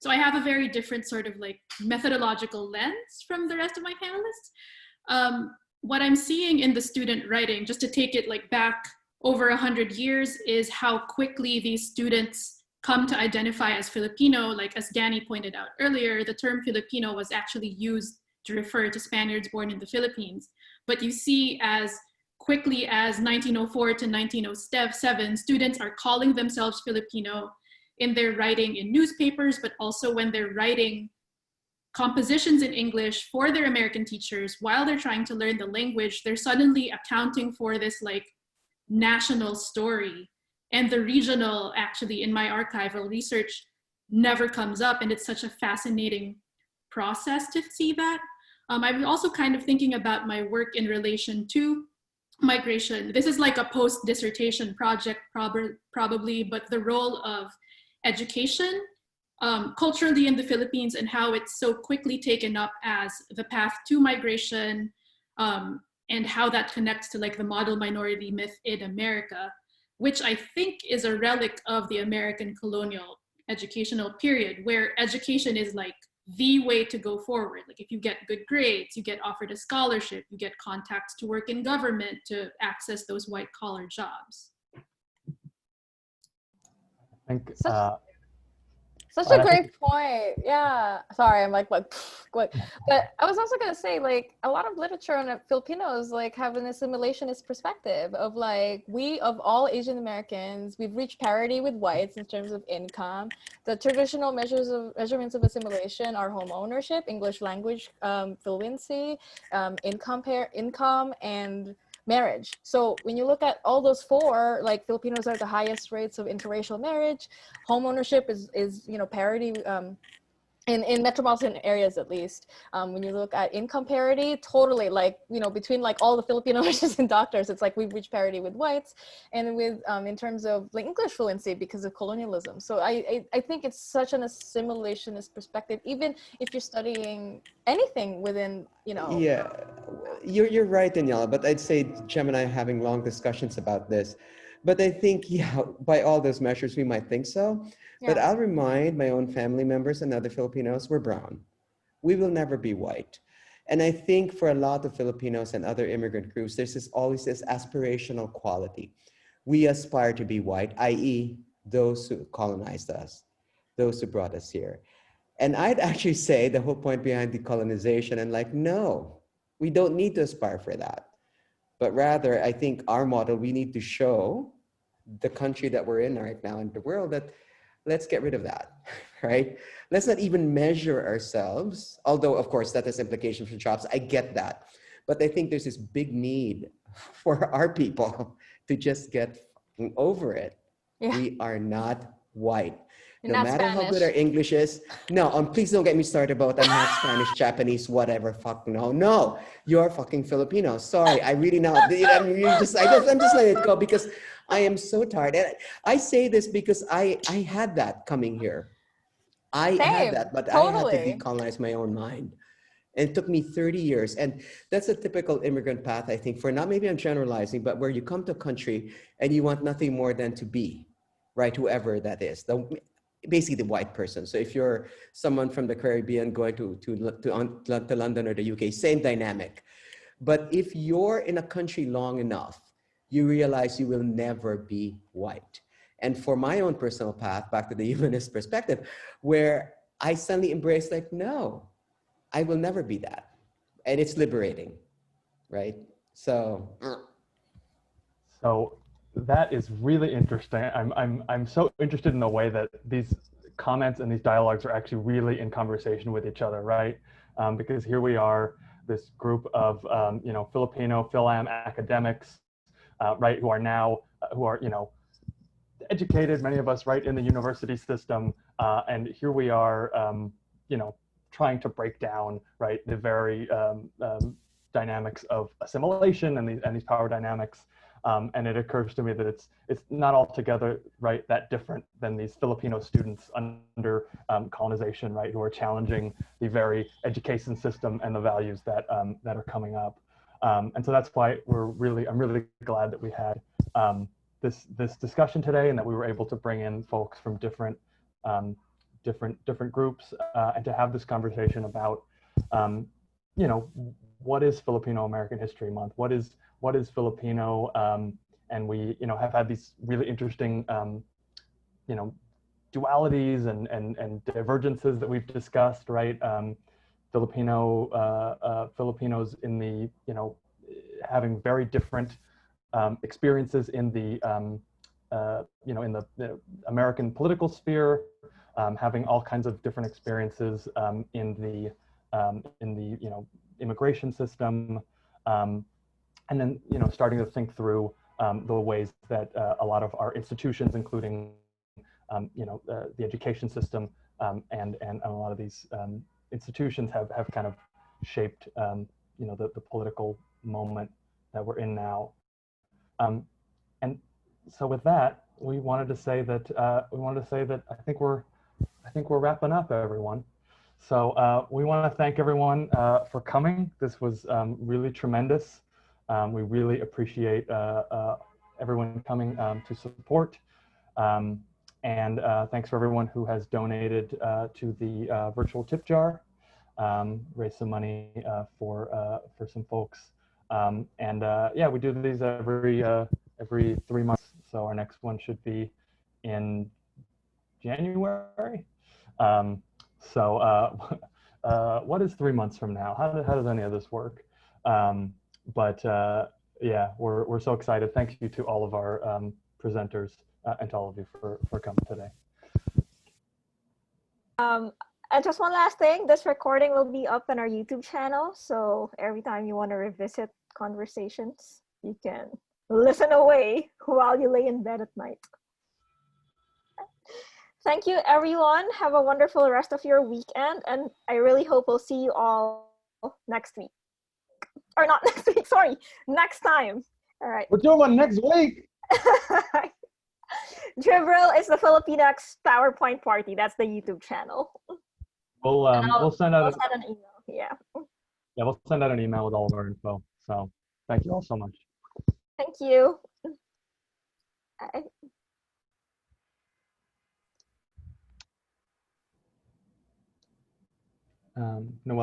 so I have a very different sort of methodological lens from the rest of my panelists. What I'm seeing in the student writing, just to take it back over 100 years, is how quickly these students come to identify as Filipino. As Danny pointed out earlier, the term Filipino was actually used to refer to Spaniards born in the Philippines. But you see, as quickly as 1904 to 1907, students are calling themselves Filipino in their writing in newspapers, but also when they're writing compositions in English for their American teachers while they're trying to learn the language. They're suddenly accounting for this national story. And the regional, actually, in my archival research, never comes up. And it's such a fascinating process to see that. I'm also kind of thinking about my work in relation to migration. This is a post-dissertation project, probably, but the role of education culturally in the Philippines and how it's so quickly taken up as the path to migration, and how that connects to the model minority myth in America, which I think is a relic of the American colonial educational period, where education is the way to go forward. If you get good grades, you get offered a scholarship, you get contacts to work in government to access those white collar jobs. I think, Such a great point. Yeah. Sorry, I'm what? But I was also gonna say, a lot of literature on Filipinos have an assimilationist perspective of we, of all Asian Americans, we've reached parity with whites in terms of income. The traditional measurements of assimilation are home ownership, English language fluency, income, and marriage. So when you look at all those four, Filipinos are the highest rates of interracial marriage. Home ownership is parity in metropolitan areas, at least. When you look at income parity, totally between all the Filipino nurses and doctors, it's we've reached parity with whites, and with in terms of English fluency because of colonialism. So I think it's such an assimilationist perspective, even if you're studying anything within Yeah, you're right, Daniela, but I'd say Jem and I are having long discussions about this. But I think, yeah, by all those measures, we might think so. Yeah. But I'll remind my own family members and other Filipinos, we're brown. We will never be white. And I think for a lot of Filipinos and other immigrant groups, there's always this aspirational quality. We aspire to be white, i.e. those who colonized us, those who brought us here. And I'd actually say the whole point behind decolonization, and no, we don't need to aspire for that. But rather, I think our model, we need to show the country that we're in right now in the world that let's get rid of that, right? Let's not even measure ourselves, although of course that has implications for jobs, I get that. But I think there's this big need for our people to just get over it. Yeah. We are not white. No matter Spanish. How good our English is. No, please don't get me started about I'm half Spanish, Japanese, whatever. Fuck no. You're fucking Filipino. Sorry, I really know. I'm just letting it go because I am so tired. And I say this because I had that coming here. I had that, but totally. I had to decolonize my own mind. And it took me 30 years. And that's a typical immigrant path, I think, for now, maybe I'm generalizing, but where you come to a country and you want nothing more than to be, right? Whoever that is, basically the white person. So if you're someone from the Caribbean going to London or the UK, same dynamic. But if you're in a country long enough, you realize you will never be white. And for my own personal path, back to the humanist perspective, where I suddenly embraced like, no, I will never be that. And it's liberating, right? So. So that is really interesting. I'm so interested in the way that these comments and these dialogues are actually really in conversation with each other, right? Because here we are, this group of Filipino Philam academics, right, who are now educated, many of us, right, in the university system, and here we are, trying to break down, right, the very dynamics of assimilation and these power dynamics. And it occurs to me that it's not altogether, right, that different than these Filipino students under colonization, right, who are challenging the very education system and the values that that are coming up. And so that's why I'm really glad that we had this discussion today, and that we were able to bring in folks from different groups and to have this conversation about what is Filipino American History Month? What is Filipino? And we have had these really interesting dualities and divergences that we've discussed, right? Filipinos in the having very different experiences in the in the American political sphere, having all kinds of different experiences in the immigration system, and then starting to think through the ways that a lot of our institutions, including the education system, and a lot of these institutions have kind of shaped the political moment that we're in now. And so with that, we wanted to say that I think we're wrapping up, everyone. So we want to thank everyone for coming. This was really tremendous. We really appreciate everyone coming to support. And thanks for everyone who has donated to the virtual tip jar, raise some money for some folks. Yeah, we do these every 3 months. So our next one should be in January. What is 3 months from now? How does any of this work? Yeah, we're so excited. Thank you to all of our presenters and to all of you for coming today. And just one last thing, this recording will be up on our YouTube channel. So every time you want to revisit conversations, you can listen away while you lay in bed at night. Thank you, everyone. Have a wonderful rest of your weekend. And I really hope we'll see you all next week. Or not next week, sorry, next time. All right. We're doing one next week. Dribril is the Filipinx PowerPoint party. That's the YouTube channel. We'll send out an email. Yeah. Yeah, we'll send out an email with all of our info. So thank you all so much. Thank you. Noelle.